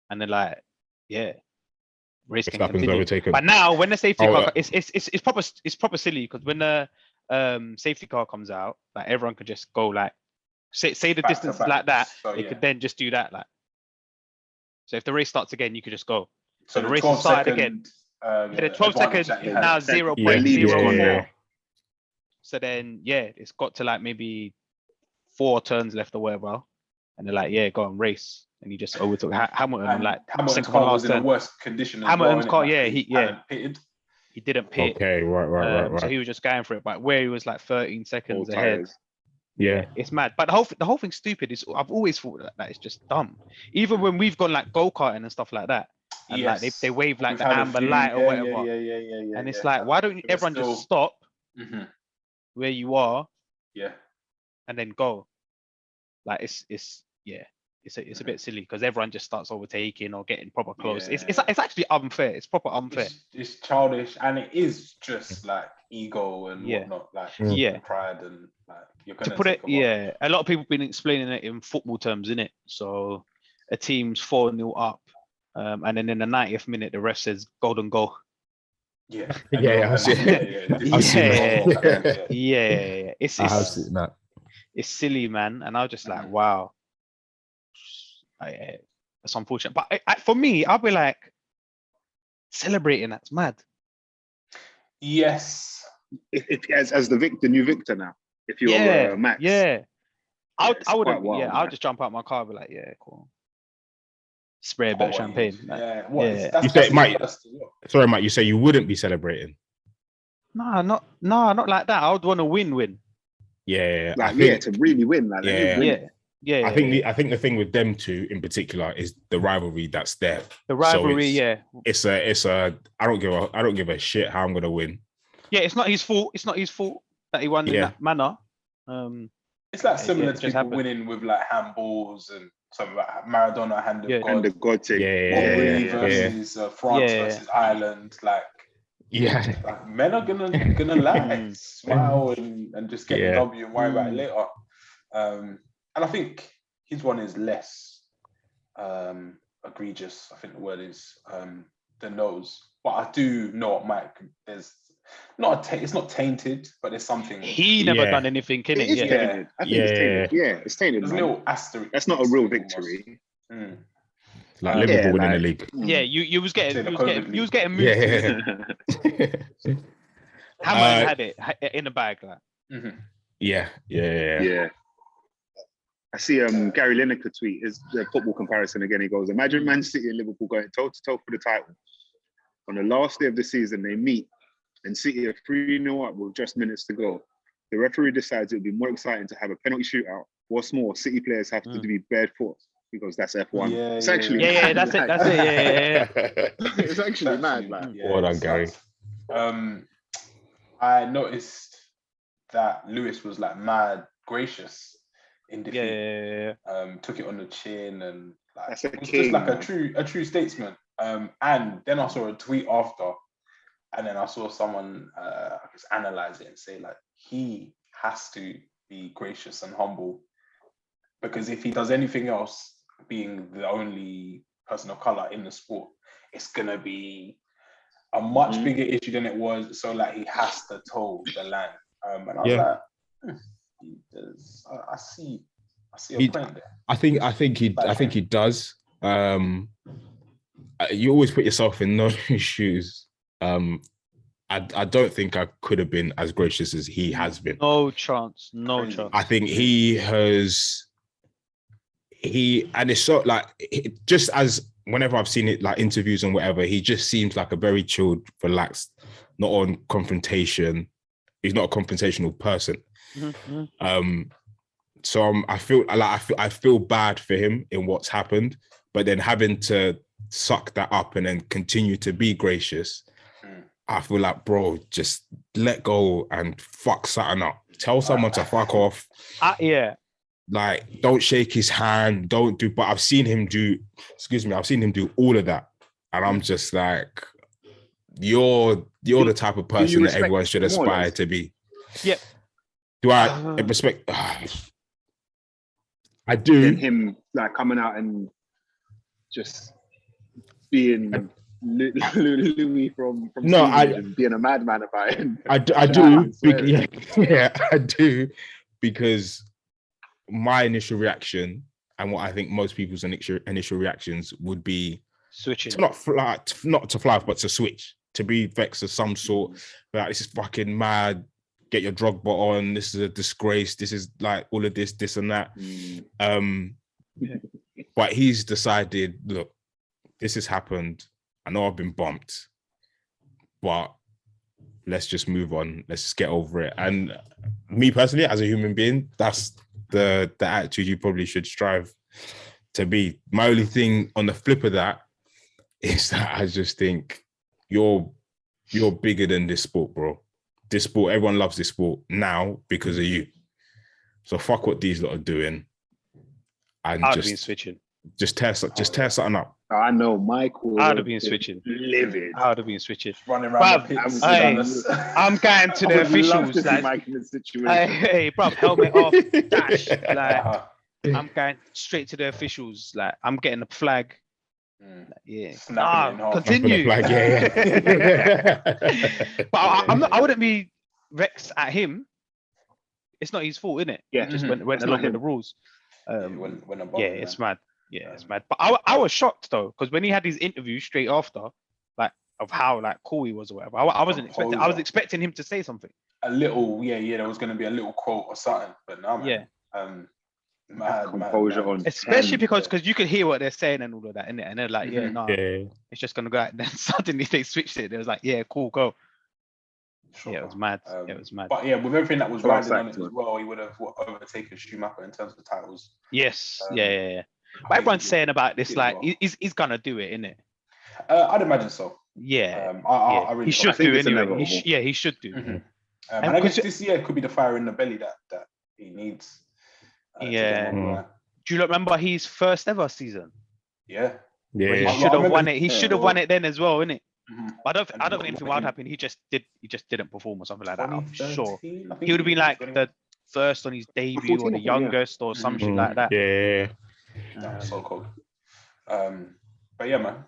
and they're like, race can continue. But now when the safety car, it's proper silly, because when the safety car comes out, like, everyone could just go, like, say the distance is like that, they could then just do that, like. So if the race starts again, you could just go. So the race will start again. The 12 seconds now 0.04. So then it's got to like maybe 4 turns left or whatever, and they're like, go and race. And he just overtook Hamilton, and like Hamilton's car was in a worse condition. Hamilton's car, he didn't pit. Okay, right. So he was just going for it, but where he was like 13 seconds ahead. Yeah, it's mad. But the whole thing's stupid. I've always thought that it's just dumb. Even when we've gone like go-karting and stuff like that, and like they wave like the amber light or whatever. And it's like, why don't everyone just stop where you are? Yeah. And then go. Like it's it's a bit silly because everyone just starts overtaking or getting proper close. It's actually unfair. It's proper unfair. It's childish, and it is just like ego and whatnot, like and pride, and like you're gonna to put it. A lot of people have been explaining it in football terms, innit? So a team's 4-0 up, and then in the 90th minute, the ref says golden goal. Yeah. I've seen that. Yeah. It's silly, man. And I was just like, wow. That's unfortunate. But for me, I'll be like, celebrating, that's mad. Yes. If as the new victor now. If you're Max. Yeah. I'll just jump out my car and be like, yeah, cool. Spray a bit of champagne. Sorry, Mike, you say you wouldn't be celebrating? No, not like that. I would want to win. Yeah. To really win. Like, I think the thing with them two in particular is the rivalry that's there. The rivalry, It's a I don't give a shit how I'm gonna win. Yeah, it's not his fault. It's not his fault that he won in that manner. It's like similar to people winning with like handballs and something like Maradona hand of God. Hand of God thing. Versus France versus Ireland. Like, like men are gonna lie, smile and just get the W and worry about it later. And I think his one is less egregious. I think the word is than those. But I do know what Mike. There's it's not tainted, but there's something. He never done anything, can it? It's tainted. I think it's tainted. Yeah, it's tainted. There's a little asterisk. That's not a real victory. Like Liverpool winning the league. Yeah, you was getting moved. Hammer had it in the bag, like. Yeah. I see Gary Lineker tweet the football comparison again. He goes, imagine Man City and Liverpool going toe to toe for the title. On the last day of the season, they meet and City are 3-0 up with just minutes to go. The referee decides it would be more exciting to have a penalty shootout. What's more, City players have to be barefoot because that's F1. It's actually that's it. It's actually mad, man. Well done, Gary. I noticed that Lewis was like mad gracious in defeat. Took it on the chin and like that's a was king, just like a true statesman. And then I saw a tweet after, and then I saw someone analyze it and say like he has to be gracious and humble because if he does anything else, being the only person of color in the sport, it's gonna be a much bigger issue than it was. So like he has to toe the line. And I was like, I see a point there. I think he does. You always put yourself in those shoes. I don't think I could have been as gracious as he has been. No chance. I think he and it's so like just as whenever I've seen it like interviews and whatever, he just seems like a very chilled, relaxed, not on confrontation. He's not a confrontational person. So I feel bad for him in what's happened, but then having to suck that up and then continue to be gracious, I feel like, bro, just let go and fuck something up. Tell someone to fuck off. Like, don't shake his hand. Don't do. But I've seen him do all of that, and I'm just like, you're the type of person that everyone should aspire to be. Yep. Do I respect? I do. And him like coming out and just being Louis from being a madman about it. I do. I do, because my initial reaction and what I think most people's initial reactions would be switching, to not to fly off, but to switch, to be vexed of some sort. Like, this is fucking mad. Get your drug bot on. This is a disgrace. This is like all of this and that. But he's decided, look, this has happened. I know I've been bumped, but let's just move on. Let's just get over it. And me personally, as a human being, that's the attitude you probably should strive to be. My only thing on the flip of that is that I just think you're bigger than this sport, bro. This sport, everyone loves this sport now because of you. So fuck what these lot are doing. and I'd have been switching. Just tear something up. I know Michael. I'd have been switching. Livid. I'd have been switching. Running around the pits. I'm going to the officials. Hey, bro, helmet off, dash. Like, I'm going straight to the officials. Like, I'm getting the flag. Continue. Flag, But I wouldn't be vexed at him. It's not his fault, innit? Yeah, Just went along with the rules. It's mad. Yeah, it's mad. But I was shocked though, because when he had his interview straight after, like of how like cool he was or whatever, I wasn't expecting. I was expecting him to say something. A little, there was going to be a little quote or something, but no, man. Mad, composure on, especially because you could hear what they're saying and all of that, innit? And they're like, it's just gonna go out. And then suddenly they switched it. It was like, yeah, cool, go. Sure. Yeah, it was mad. It was mad. But yeah, with everything that was riding on it as well, he would have overtaken Schumacher in terms of titles. Yes, yeah. But everyone's saying about this, like, he's gonna do it, innit? I'd imagine so. Yeah. I really he should do anyway. He should do. And I guess this year could be the fire in the belly that he needs. Do you remember his first ever season? Yeah. He should have won it. He should have won it then as well, innit? I don't think anything wild happened. He just didn't perform or something like that. I'm sure he would have been like the first on his debut or the youngest or some shit like that. So cold. But yeah, man.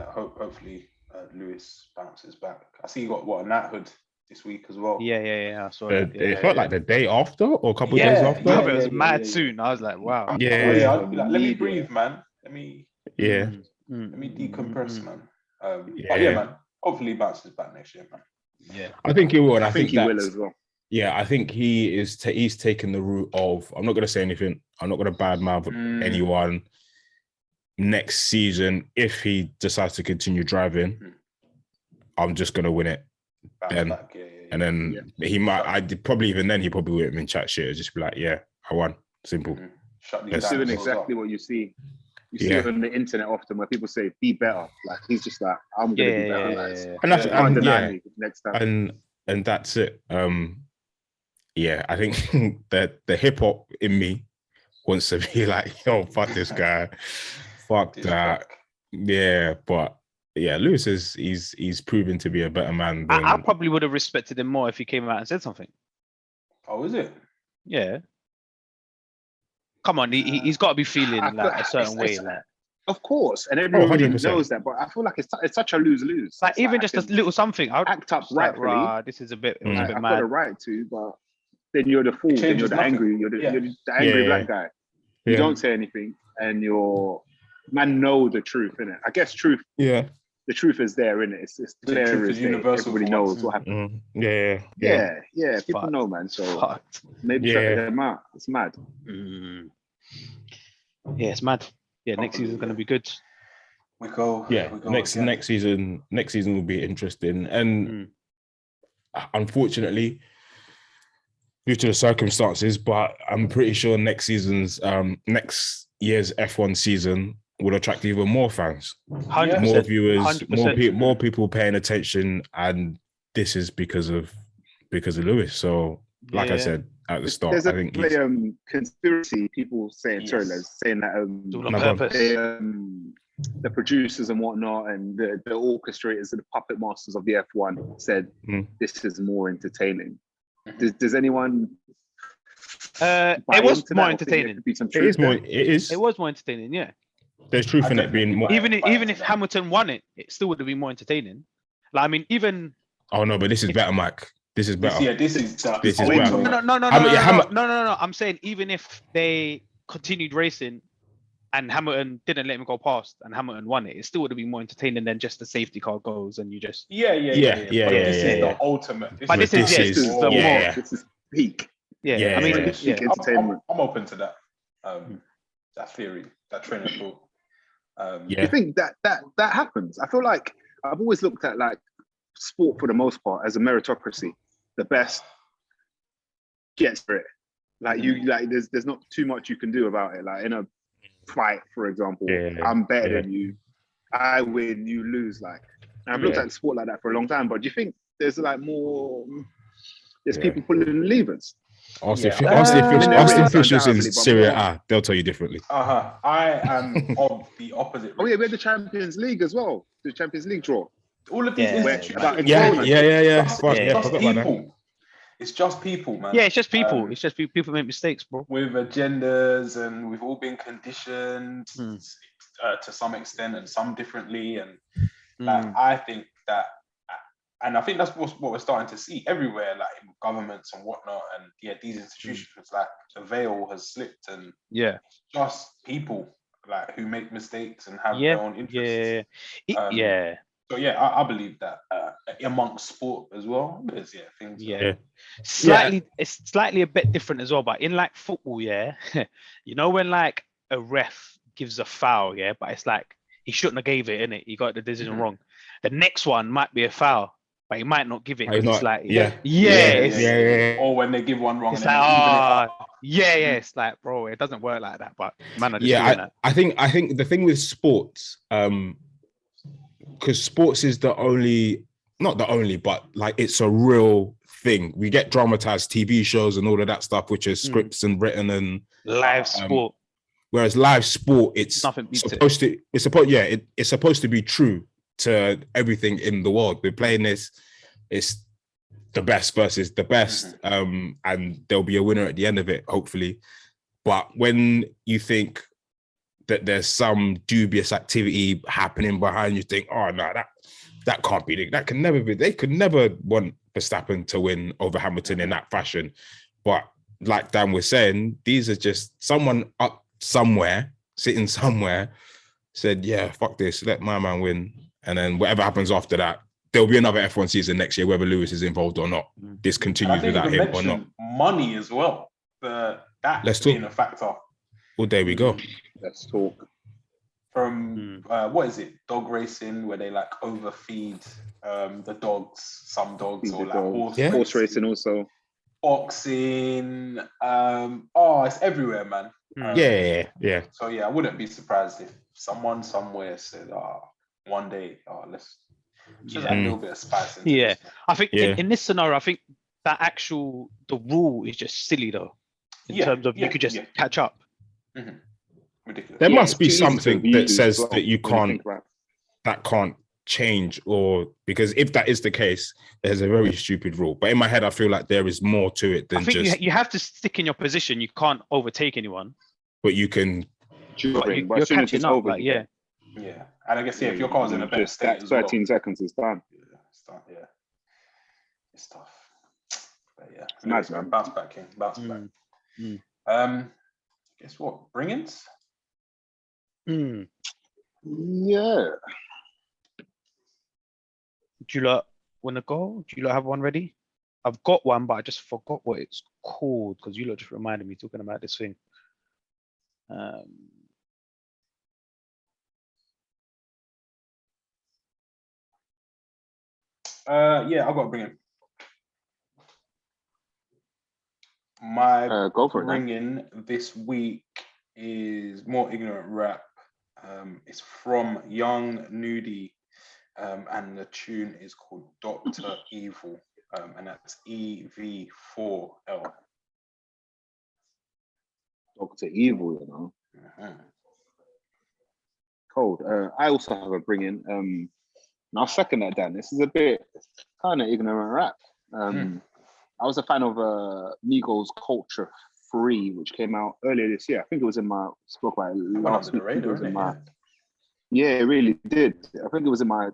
Hopefully Lewis bounces back. I see you got a knighthood this week as well. Yeah. I saw it. It felt like the day after or a couple of days after. Yeah, it was mad soon. I was like, wow. I'd be like, let me breathe, man. Let me decompress, man. But yeah, man. Hopefully he bounces back next year, man. Yeah, I think he will, and I think he will as well. Yeah, I think he's taken the route of, I'm not going to say anything. I'm not going to badmouth anyone. Next season, if he decides to continue driving, I'm just going to win it. And then he might, probably even then, he probably wouldn't even chat shit. It'd just be like, yeah, I won. Simple. He's doing exactly what you see. You see it on the internet often where people say, be better. Like, he's just like, I'm going to be better. And that's me next time. And that's it. I think that the hip hop in me wants to be like, yo, fuck this guy. Fuck that. Yeah, but yeah, Lewis he's proven to be a better man than... I probably would have respected him more if he came out and said something. Oh, is it? Yeah. Come on, he's got to be feeling like a certain way. Like. Of course, and everyone knows that, but I feel like it's such a lose-lose. Like, even just a little something, I would act up rightfully. Like, this is a bit mad. I've got a right to, but then you're the fool, then you're the angry, you're the angry black guy. You don't say anything, and your man know the truth, innit? I guess truth. Yeah. The truth is there, innit? It's clear as universal. Everybody knows what happened. Yeah. People know, man. So maybe check them out. It's mad. Yeah, it's mad. Yeah, next season's going to be good. We go. Next season will be interesting, and unfortunately, due to the circumstances, but I'm pretty sure next year's F1 season will attract even more fans, 100%, more viewers, 100%. more people paying attention, and this is because of Lewis. So, like I said at the start, there's I think conspiracy people saying that the producers and whatnot and the orchestrators and the puppet masters of the F1 said this is more entertaining. Does anyone? It was more entertaining. It was more entertaining. Yeah. There's truth in it being more. Even if Hamilton won it, it still would have been more entertaining. Like, I mean, even. Oh no, but this is better, Mike. This is better. This is better. No. I'm saying even if they continued racing and Hamilton didn't let him go past and Hamilton won it, it still would have been more entertaining than just the safety car goes and you just. This is the ultimate. This is peak. Yeah. I mean, entertainment. I'm open to that. That theory, that train of thought. You think that happens? I feel like I've always looked at like sport for the most part as a meritocracy. The best gets for it. Like there's not too much you can do about it. Like in a fight, for example, I'm better than you. I win, you lose. Like, and I've looked at sport like that for a long time. But do you think there's like more? There's people pulling levers. Ask Yeah. the officials in undoubtedly, but Serie more- A, they'll tell you differently. I am of the opposite. Oh yeah, we had the Champions League as well. The Champions League draw. All of these Yeah. institutions. About Yeah. It's Forgot about that. people. It's just people, man. Yeah, it's just people. It's just people make mistakes, bro. With agendas, and we've all been conditioned to some extent, and some differently. And I think that, and I think that's what we're starting to see everywhere, like in governments and whatnot. And yeah, these institutions, it's like the veil has slipped, and just people like who make mistakes and have their own interests. So yeah, I believe that amongst sport as well, there's things. It's slightly a bit different as well, but in like football, you know when like a ref gives a foul, but it's like he shouldn't have gave it, innit? He got the decision wrong. The next one might be a foul, but he might not give it because it's like or when they give one wrong, it's and like it's like, bro, it doesn't work like that. But man, I think the thing with sports, because sports is not the only, but like it's a real thing. We get dramatized TV shows and all of that stuff, which is scripts and written and live sport. Whereas live sport, it's nothing it's supposed to be true to everything in the world. We're playing this, it's the best versus the best, and there'll be a winner at the end of it, hopefully. But when you think that there's some dubious activity happening behind, you think, oh no, that can't be, that can never be. They could never want Verstappen to win over Hamilton in that fashion. But like Dan was saying, these are just someone up somewhere, sitting somewhere, said, yeah, fuck this, let my man win. And then whatever happens after that, there'll be another F1 season next year, whether Lewis is involved or not. This continues without him or not. Money as well. That's being a factor. Well, there we go. Let's talk. From what is it? Dog racing, where they like overfeed the dogs, some dogs, or like horse racing also. Boxing. It's everywhere, man. Yeah. So yeah, I wouldn't be surprised if someone somewhere said, one day, let's just add a little bit of spice into this. I think in this scenario, I think that the rule is just silly though. In terms of you could just catch up. Ridiculous. There must be something that says that you can't, that can't change, or because if that is the case, there's a very stupid rule. But in my head, I feel like there is more to it than I think just. You have to stick in your position. You can't overtake anyone. But you can. You're catching up. Like, yeah. And I guess if your car's in a better state, 13 seconds is done. Yeah, it's tough. But yeah, nice, man. Bounce back, King. Bounce back. Guess what? Bring-ins. Yeah. Do you lot want to go? Do you lot have one ready? I've got one, but I just forgot what it's called because you lot just reminded me talking about this thing. Yeah, I've got to bring in. My bring-in this week is more ignorant rap. It's from Young Nudie, and the tune is called Dr. Evil, and that's EV4L. Dr. Evil, you know. Cold. I also have a bring-in. And I'll second that, Dan. This is a bit kind of ignorant rap. I was a fan of Migos Culture Free, which came out earlier this year. I think it was in my spoke about last week. Yeah, it really did. I think it was in my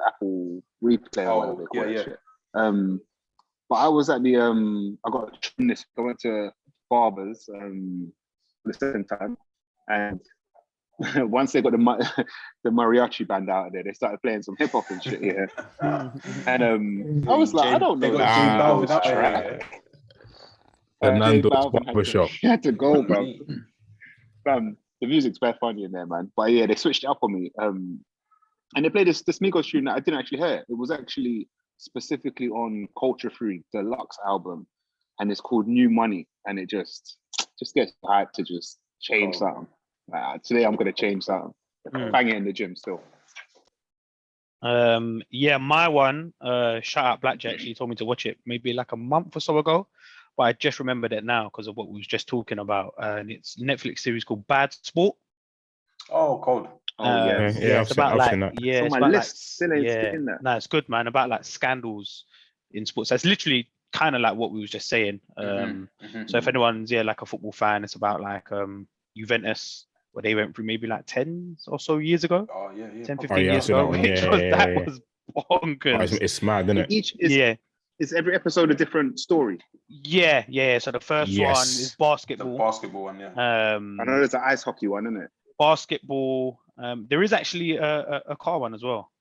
Apple replay or whatever they call it. Shit. But I was at the I went to Barbers the second time, and once they got the mariachi band out of there, they started playing some hip hop and shit. Yeah, and I was like, I don't know that track. Fernando's barbershop. He had to go, bro. The music's very funny in there, man. But yeah, they switched it up on me. And they played this Migos tune that I didn't actually hear. It was actually specifically on Culture Free Deluxe album, and it's called New Money. And it just gets hyped to just change something. Today I'm gonna change something. Bang it in the gym still. Yeah, my one. Shout out Blackjack. She told me to watch it maybe like a month or so ago. but I just remembered it now because of what we was just talking about. And it's a Netflix series called Bad Sport. Oh, cold. Oh yes. Yeah, it's about like It's on my list. Still ain't seen that. No, it's good, man. About like scandals in sports. That's literally kind of like what we was just saying. So if anyone's like a football fan, it's about like Juventus, where they went through maybe like 10 or so years ago. 10, 15 years ago. That was bonkers. It's mad, isn't it? Is every episode a different story? Yeah. So the first one is basketball. The basketball one, yeah. I know there's an ice hockey one, isn't it? Basketball. There is actually a car one as well.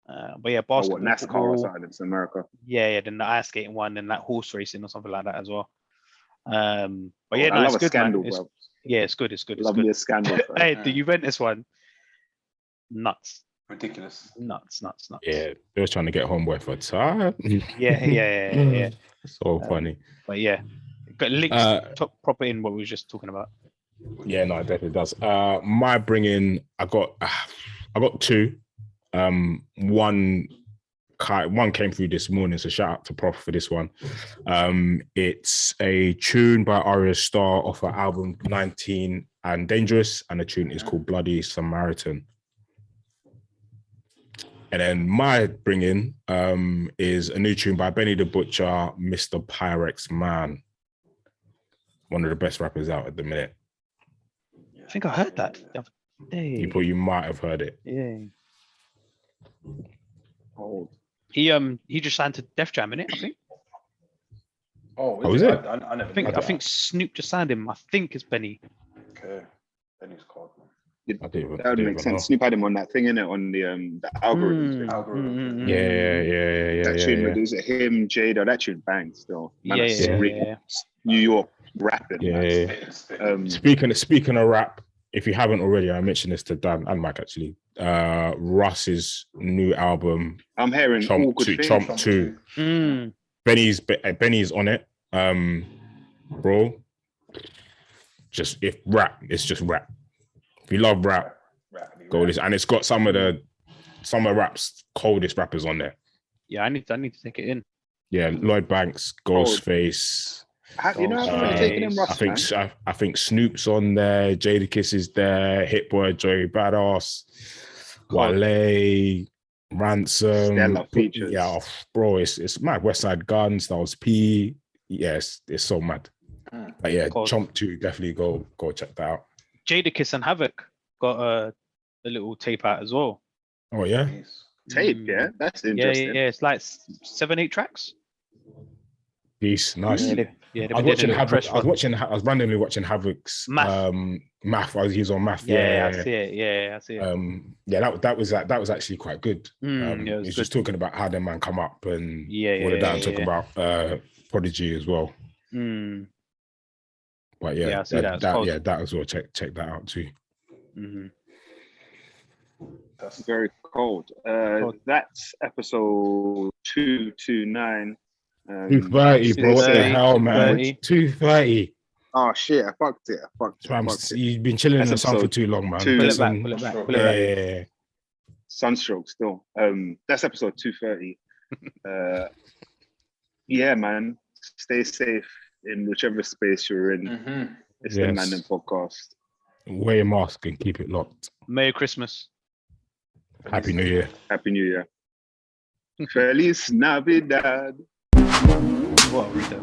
But yeah, basketball. NASCAR football, or something. It's America. Yeah. Then the ice skating one, then like horse racing or something like that as well. But yeah, I love it's a good, scandal, man. bro. It's good. Love me a scandal. Hey, the Juventus one, nuts. Ridiculous. Nuts. Yeah, they was trying to get homeboy for time. Yeah. So funny. But yeah, got links proper in what we were just talking about. Yeah, no, it definitely does. My bringing, I got two. One came through this morning, so shout out to Prof for this one. It's a tune by Arya Starr off her album 19 and Dangerous, and the tune is called Bloody Samaritan. And then my bringing is a new tune by Benny the Butcher, Mr. Pyrex Man. One of the best rappers out at the minute. I think I heard that the other day. You might have heard it. Yeah. Oh. He just signed to Def Jam, innit? I think. Is it? I think Snoop just signed him. I think it's Benny. Okay, Benny's called. That would make sense. Snoop had him on that thing, innit? On the algorithm. Yeah. That tune, was it him, Jada? That tune bangs still. Yeah. New York rapping. Yeah. Speaking of rap, if you haven't already, I mentioned this to Dan and Mike actually. Russ's new album. I'm hearing all good things. Trump 2. Benny's on it. Bro. It's just rap. If you love rap, go listen. And it's got some of rap's coldest rappers on there. Yeah, I need to take it in. Yeah, Lloyd Banks, Ghostface. You know how I'm taking him, Russ, I think Snoop's on there, Jadakiss is there, Hit Boy, Joey Badass, Wale, Ransom. Stellar features. Yeah, bro, it's mad. West Side Gun, Styles P. Yes, it's so mad. But yeah, Chomp 2, definitely go check that out. Jadakiss and Havoc got a little tape out as well. Oh yeah, tape. Yeah, that's interesting. Yeah, it's like 7-8 tracks. Peace, nice. Yeah, I was randomly watching Havoc's Math. He's on Math. Yeah, I see it. Yeah, that was actually quite good. He was just talking about how the man come up and all of that, and talking about Prodigy as well. But yeah, I see that as well. Check that out too. That's very cold. That's episode 229. 230, bro. What the hell, man? 230. Oh shit! I fucked it. You've been chilling in the sun for too long, man. Pull it back. Yeah. Sunstroke still. That's episode 230. Yeah, man. Stay safe in whichever space you're in. It's the Mandem podcast. Wear your mask and keep it locked. Merry Christmas. Happy New Year. Happy New Year. Feliz Navidad. What a reader.